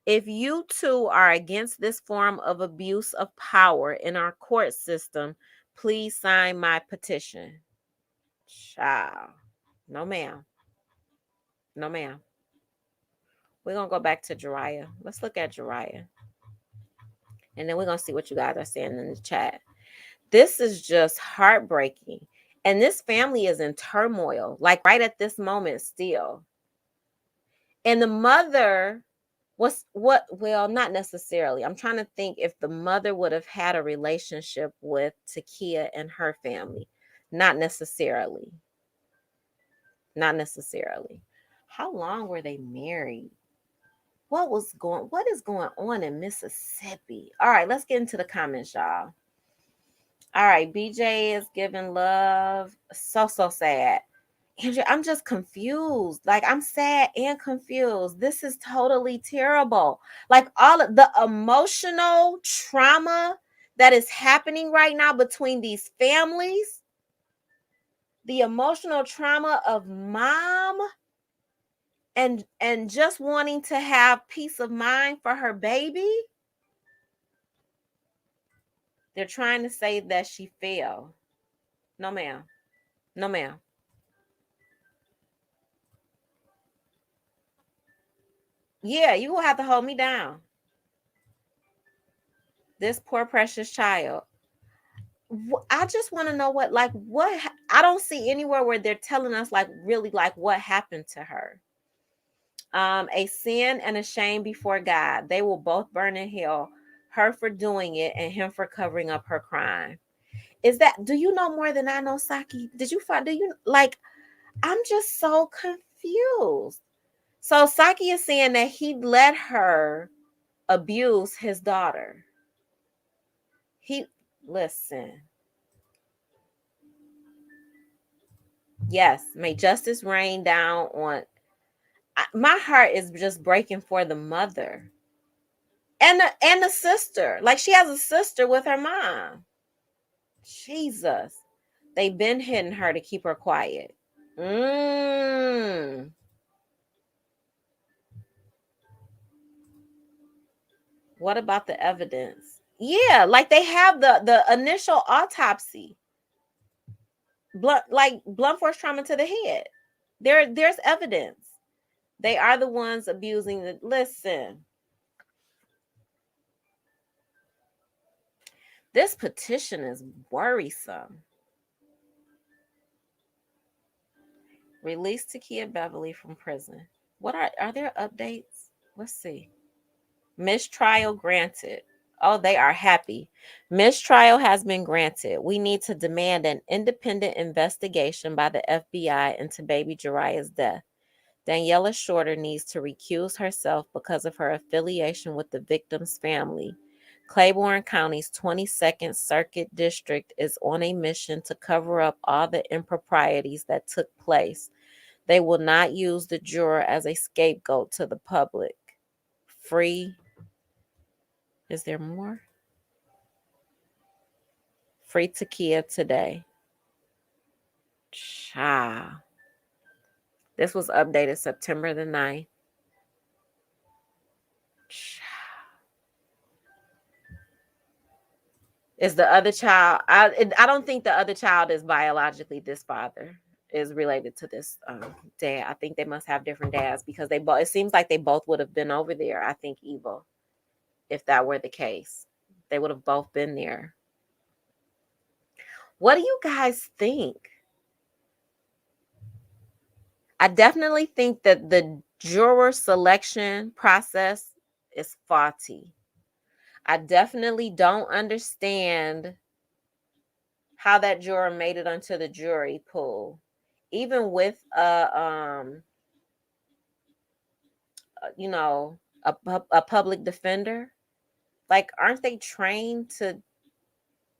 If you too are against this form of abuse of power in our court system, please sign my petition. Child. No, ma'am. No, ma'am. We're going to go back to Jurayah. Let's look at Jurayah. And then we're going to see what you guys are saying in the chat. This is just heartbreaking. And this family is in turmoil, like right at this moment still. And the mother well, not necessarily. I'm trying to think if the mother would have had a relationship with Takia and her family. Not necessarily. Not necessarily. How long were they married? What is going on in Mississippi? All right, let's get into the comments, y'all. All right, BJ is giving love. So sad. Andrea, I'm just confused. Like, I'm sad and confused. This is totally terrible. Like, all of the emotional trauma that is happening right now between these families, the emotional trauma of mom and just wanting to have peace of mind for her baby. They're trying to say that she fell. No, ma'am. No, ma'am. Yeah, you will have to hold me down. This poor precious child. I just want to know what I don't see anywhere where they're telling us like really like what happened to her. A sin and a shame before God. They will both burn in hell. Her for doing it and him for covering up her crime. Do you know more than I know, Saki? Do you like, I'm just so confused. So Saki is saying that he let her abuse his daughter. Listen. Yes, may justice rain down on. My heart is just breaking for the mother and the sister. Like, she has a sister with her mom. Jesus, they've been hitting her to keep her quiet. What about the evidence? Yeah, like they have the initial autopsy. Blunt force trauma to the head. There's evidence. They are the ones abusing the. Listen. This petition is worrisome. Release Takia Beverly from prison. What are there updates? Let's see. Mistrial granted. Oh, they are happy. Mistrial has been granted. We need to demand an independent investigation by the FBI into baby Jurayah's death. Daniela Shorter needs to recuse herself because of her affiliation with the victim's family. Claiborne County's 22nd Circuit District is on a mission to cover up all the improprieties that took place. They will not use the juror as a scapegoat to the public. Free. Is there more? Free Takia today. Child. This was updated September the 9th. Is the other child? I don't think the other child is biologically this father. is related to this dad. I think they must have different dads because they both. It seems like they both would have been over there. I think Evil, if that were the case, they would have both been there. What do you guys think? I definitely think that the juror selection process is faulty. I definitely don't understand how that juror made it onto the jury pool, even with a public defender. Like, aren't they trained to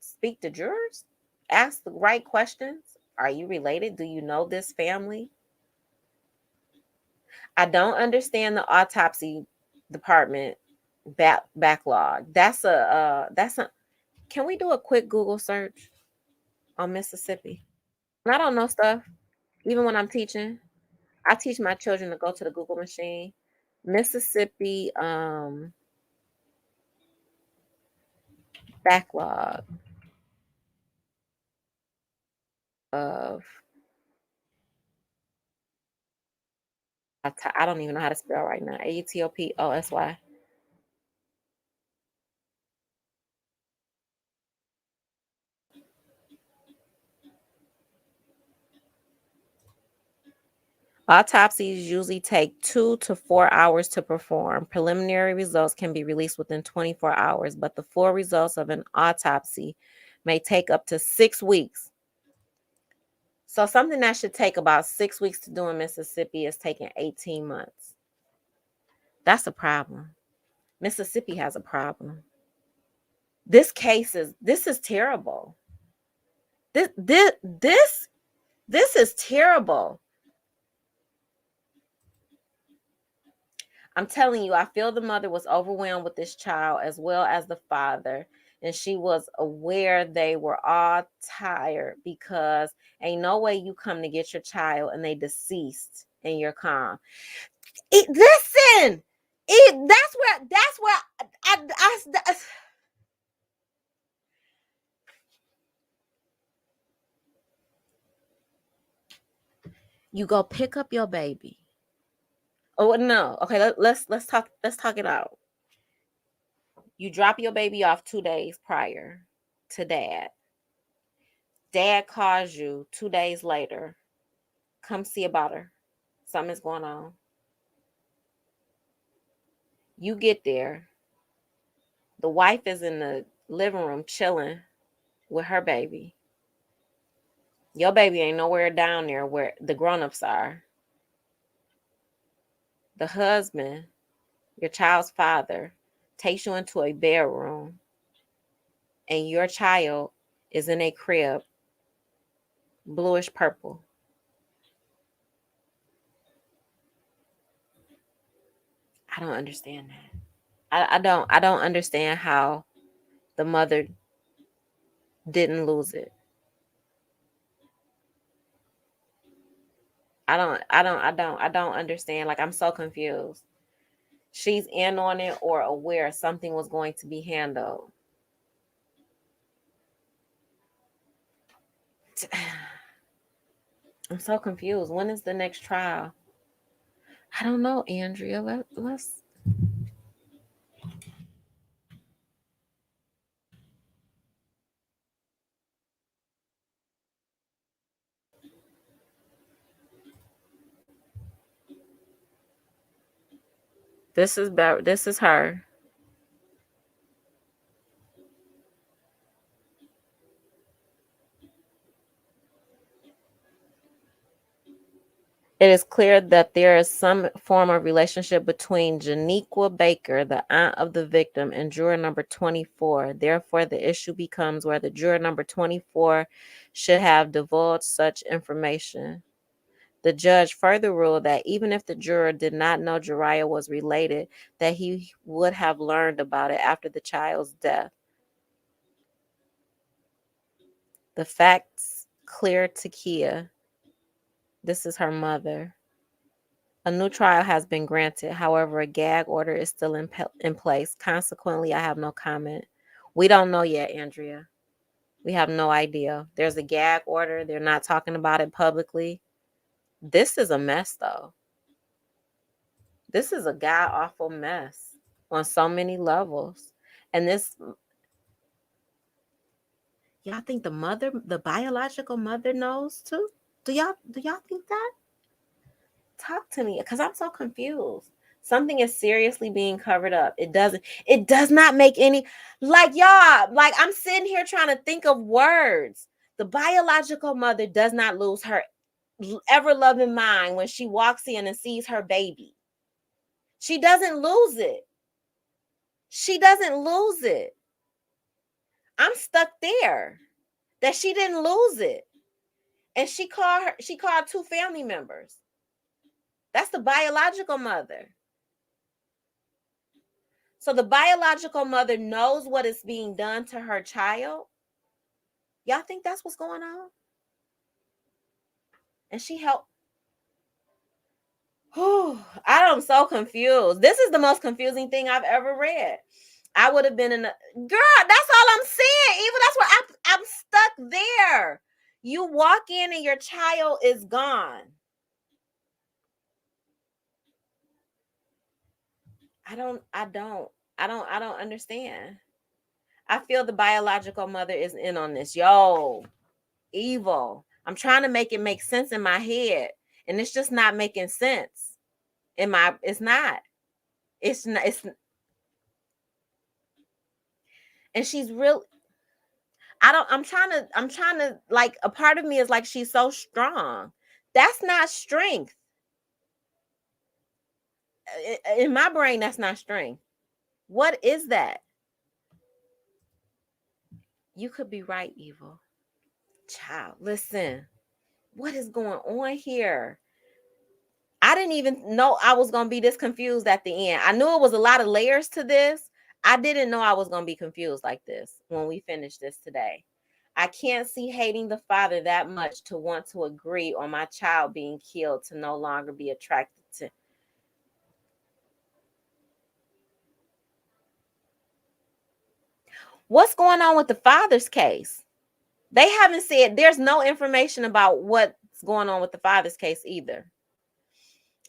speak to jurors, ask the right questions? Are you related? Do you know this family? I don't understand the autopsy department backlog. That's a. Can we do a quick Google search on Mississippi? And I don't know stuff. Even when I'm teaching, I teach my children to go to the Google machine. Mississippi backlog of I don't even know how to spell right now. AUTOPOSY. Autopsies usually take 2 to 4 hours to perform. Preliminary results can be released within 24 hours, but the full results of an autopsy may take up to 6 weeks. So something that should take about 6 weeks to do in Mississippi is taking 18 months. That's a problem. Mississippi has a problem. This is terrible. This is terrible. I'm telling you, I feel the mother was overwhelmed with this child as well as the father. And she was aware they were all tired because ain't no way you come to get your child and they deceased and you're calm. Listen, that's where I you go pick up your baby. Oh no. Okay, let's talk it out. You drop your baby off 2 days prior to dad. Dad calls you 2 days later. Come see about her. Something's going on. You get there. The wife is in the living room chilling with her baby. Your baby ain't nowhere down there where the grown-ups are. The husband, your child's father, takes you into a bedroom and your child is in a crib, bluish purple. I don't understand that. I don't understand how the mother didn't lose it. I don't understand. Like, I'm so confused. She's in on it or aware something was going to be handled. I'm so confused. When is the next trial? I don't know, Andrea. Let's. This is her. It is clear that there is some form of relationship between Janiqua Baker, the aunt of the victim, and juror number 24. Therefore, the issue becomes whether juror number 24 should have divulged such information. The judge further ruled that even if the juror did not know Jurayah was related, that he would have learned about it after the child's death. The facts clear to Kia. This is her mother. A new trial has been granted. However, a gag order is still in place. Consequently, I have no comment. We don't know yet, Andrea. We have no idea. There's a gag order. They're not talking about it publicly. This is a mess, though. This is a god awful mess on so many levels. And this, y'all think the biological mother knows too? Do y'all think that? Talk to me, because I'm so confused. Something is seriously being covered up. It does not make any, like, y'all, like, I'm sitting here trying to think of words. The biological mother does not lose her ever loving mind when she walks in and sees her baby. She doesn't lose it. She doesn't lose it. I'm stuck there. That she didn't lose it. And she called two family members. That's the biological mother. So the biological mother knows what is being done to her child. Y'all think that's what's going on? And she helped. I'm so confused. This is the most confusing thing I've ever read. I would have been in a girl. That's all I'm saying. Even that's what I'm stuck there. You walk in and your child is gone. I don't understand. I feel the biological mother is in on this. Yo, evil. I'm trying to make it make sense in my head, and it's just not making sense. It's not. It's not. And she's real. I'm trying to, like, a part of me is like, she's so strong. That's not strength. In my brain, that's not strength. What is that? You could be right, evil. Child, listen. What is going on here? I didn't even know I was going to be this confused at the end. I knew it was a lot of layers to this. I didn't know I was going to be confused like this when we finish this today. I can't see hating the father that much to want to agree on my child being killed to no longer be attracted to. What's going on with the father's case? They haven't said, there's no information about what's going on with the father's case either.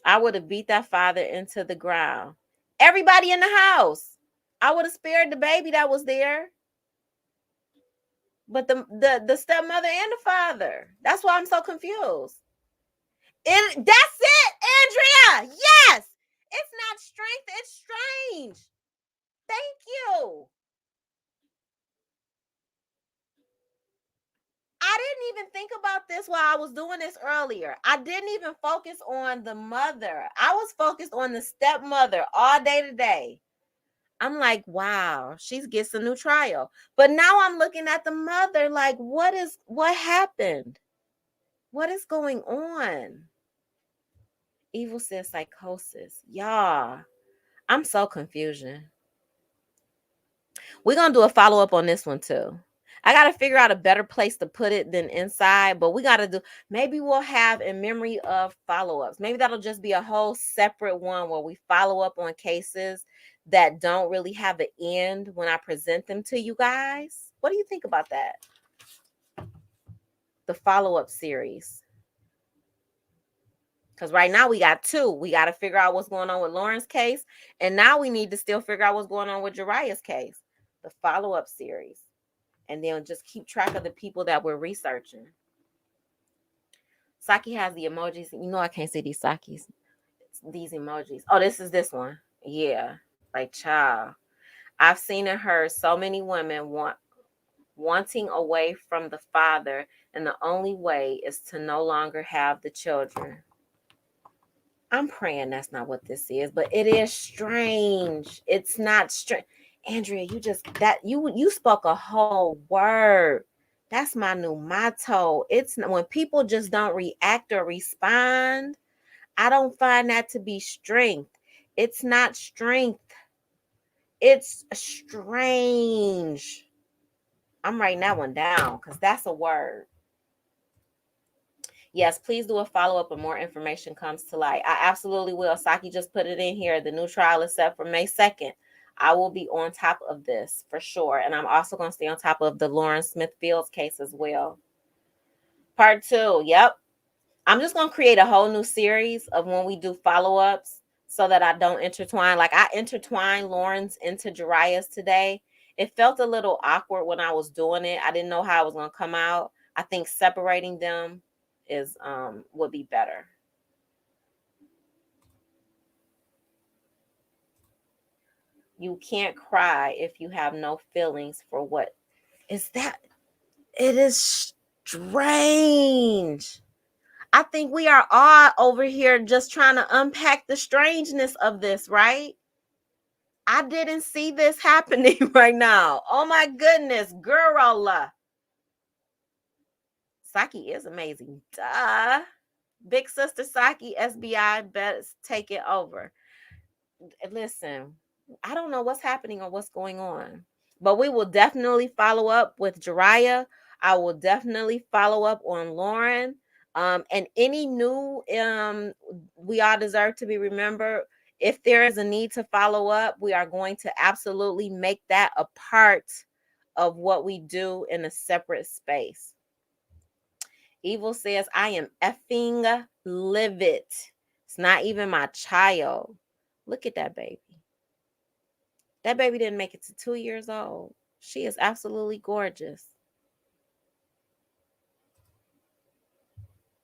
I would have beat that father into the ground. Everybody in the house. I would have spared the baby that was there. But the stepmother and the father. That's why I'm so confused. That's it, Andrea. Yes. It's not strength. It's strange. Thank you. I didn't even think about this while I was doing this earlier. I didn't even focus on the mother. I was focused on the stepmother all day today. I'm like, wow, she gets a new trial. But now I'm looking at the mother like, what happened? What is going on? Evil says psychosis. Y'all, I'm so confusion. We're going to do a follow-up on this one too. I got to figure out a better place to put it than inside, but we got to maybe we'll have in memory of follow-ups. Maybe that'll just be a whole separate one where we follow up on cases that don't really have an end when I present them to you guys. What do you think about that? The follow-up series. Because right now we got two. We got to figure out what's going on with Lauren's case. And now we need to still figure out what's going on with Jurayah's case. The follow-up series. And then just keep track of the people that we're researching. Saki has the emojis. You know I can't see these Sakis. These emojis. Oh, this one. Yeah. Like, child. I've seen and heard so many women wanting away from the father, and the only way is to no longer have the children. I'm praying that's not what this is, but it is strange. It's not strange. Andrea, you spoke a whole word. That's my new motto. It's when people just don't react or respond, I don't find that to be strength. It's not strength. It's strange. I'm writing that one down because that's a word. Yes, please do a follow-up and more information comes to light. I absolutely will. Saki just put it in here. The new trial is set for May 2nd. I will be on top of this for sure. And I'm also going to stay on top of the Lauren Smith Fields case as well. Part 2. Yep. I'm just going to create a whole new series of when we do follow-ups so that I don't intertwine. Like I intertwined Lauren's into Jurayah's today. It felt a little awkward when I was doing it. I didn't know how it was going to come out. I think separating them is would be better. You can't cry if you have no feelings for what is that? It is strange. I think we are all over here just trying to unpack the strangeness of this, right? I didn't see this happening right now. Oh my goodness, girl. Saki is amazing. Duh. Big sister Saki, SBI, best take it over. Listen, I don't know what's happening or what's going on, but we will definitely follow up with Jurayah. I will definitely follow up on Lauren. And any new we all deserve to be remembered. If there is a need to follow up, we are going to absolutely make that a part of what we do in a separate space. Evil says, I am effing livid. It's not even my child. Look at that baby. That baby didn't make it to 2 years old. She is absolutely gorgeous.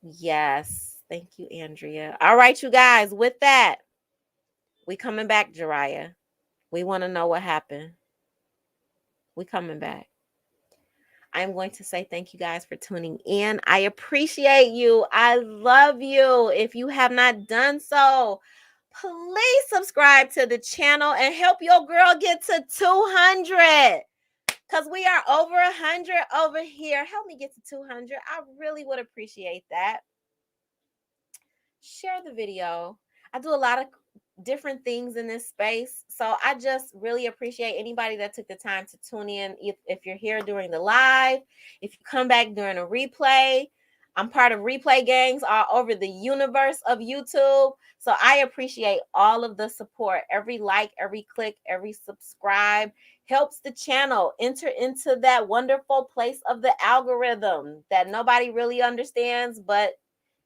Yes. Thank you, Andrea. All right, you guys. With that, we coming back, Jurayah. We want to know what happened. We coming back. I'm going to say thank you guys for tuning in. I appreciate you. I love you. If you have not done so, please subscribe to the channel and help your girl get to 200. Because we are over 100 over here. Help me get to 200. I really would appreciate that. Share the video. I do a lot of different things in this space. So I just really appreciate anybody that took the time to tune in. If you're here during the live, if you come back during a replay, I'm part of replay gangs all over the universe of YouTube. So I appreciate all of the support. Every like, every click, every subscribe helps the channel enter into that wonderful place of the algorithm that nobody really understands, but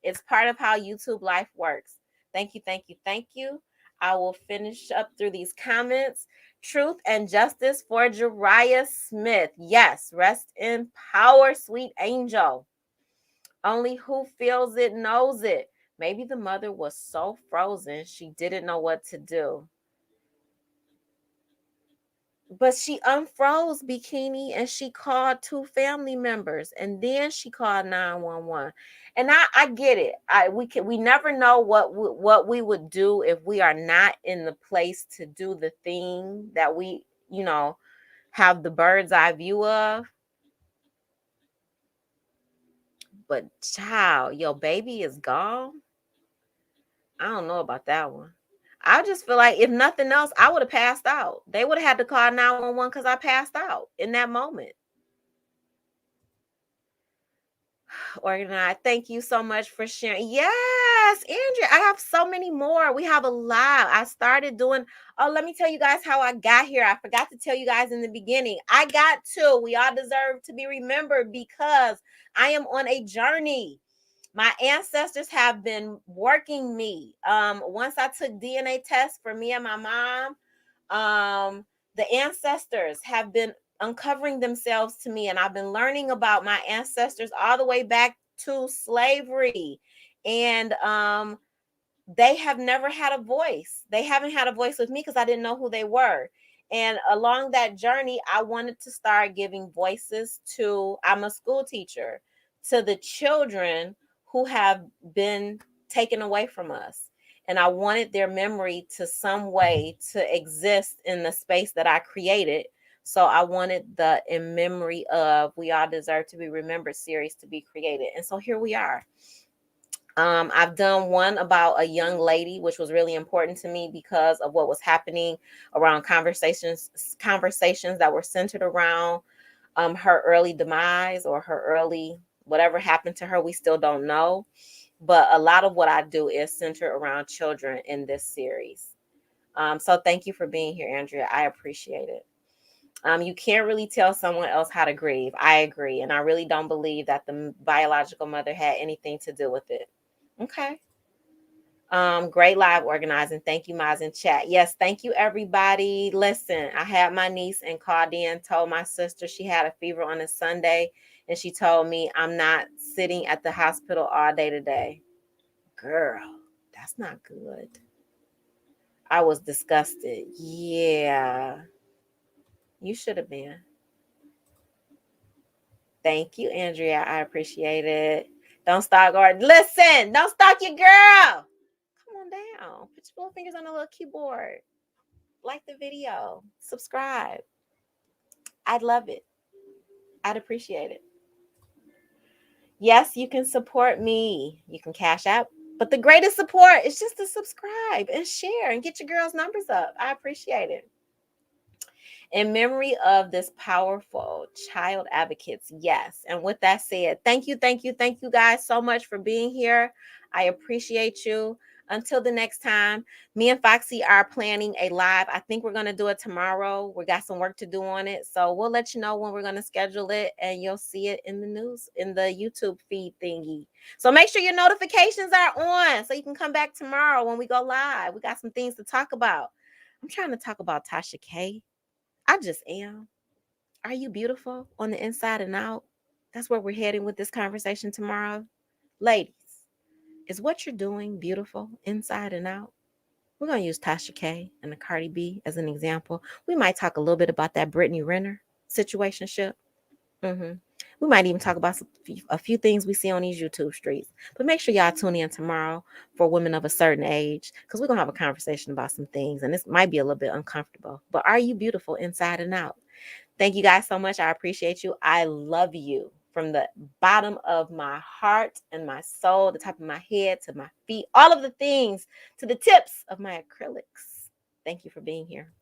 it's part of how YouTube life works. Thank you, thank you, thank you. I will finish up through these comments. Truth and justice for Jurayah Smith. Yes, rest in power, sweet angel. Only who feels it knows it. Maybe the mother was so frozen she didn't know what to do. But she unfroze Bikini and she called 2 family members and then she called 911. And I get it. We never know what we would do if we are not in the place to do the thing that we, have the bird's eye view of. But child, your baby is gone. I don't know about that one. I just feel like if nothing else, I would have passed out. They would have had to call 911 because I passed out in that moment. Organized. Thank you so much for sharing. Yes, Andrea, I have so many more. We have a lot. I started doing, let me tell you guys how I got here. I forgot to tell you guys in the beginning. I got to. We all deserve to be remembered because I am on a journey. My ancestors have been working me. Once I took DNA tests for me and my mom, the ancestors have been uncovering themselves to me, and I've been learning about my ancestors all the way back to slavery. And they have never had a voice. They haven't had a voice with me because I didn't know who they were. And along that journey, I wanted to start giving voices to, I'm a school teacher, to the children who have been taken away from us. And I wanted their memory to some way to exist in the space that I created. So I wanted the In Memory of We All Deserve to Be Remembered series to be created. And so here we are. I've done one about a young lady, which was really important to me because of what was happening around conversations that were centered around her early demise or her early whatever happened to her. We still don't know. But a lot of what I do is centered around children in this series. So thank you for being here, Andrea. I appreciate it. You can't really tell someone else how to grieve. I agree. And I really don't believe that the biological mother had anything to do with it. Okay. Great live organizing. Thank you, Maz, in chat. Yes, thank you, everybody. Listen, I had my niece and called in, told my sister she had a fever on a Sunday, and she told me I'm not sitting at the hospital all day today. Girl, that's not good. I was disgusted. Yeah, you should have been. Thank you, Andrea. I appreciate it. Don't stalk or listen. Don't stalk your girl. Come on down. Put your little fingers on the little keyboard. Like the video. Subscribe. I'd love it. I'd appreciate it. Yes, you can support me. You can cash out. But the greatest support is just to subscribe and share and get your girls' numbers up. I appreciate it. In memory of this powerful child advocates, yes. And with that said, thank you guys so much for being here. I appreciate you. Until the next time, me and Foxy are planning a live. I think we're going to do it tomorrow. We got some work to do on it. So we'll let you know when we're going to schedule it, and you'll see it in the news, in the YouTube feed thingy. So make sure your notifications are on so you can come back tomorrow when we go live. We got some things to talk about. I'm trying to talk about Tasha K. I just am. Are you beautiful on the inside and out? That's where we're heading with this conversation tomorrow. Ladies, is what you're doing beautiful inside and out? We're going to use Tasha K and the Cardi B as an example. We might talk a little bit about that Brittany Renner situationship. We might even talk about a few things we see on these YouTube streets. But make sure y'all tune in tomorrow for women of a certain age, because we're going to have a conversation about some things, and this might be a little bit uncomfortable. But are you beautiful inside and out? Thank you guys so much. I appreciate you. I love you from the bottom of my heart and my soul, the top of my head to my feet, all of the things to the tips of my acrylics. Thank you for being here.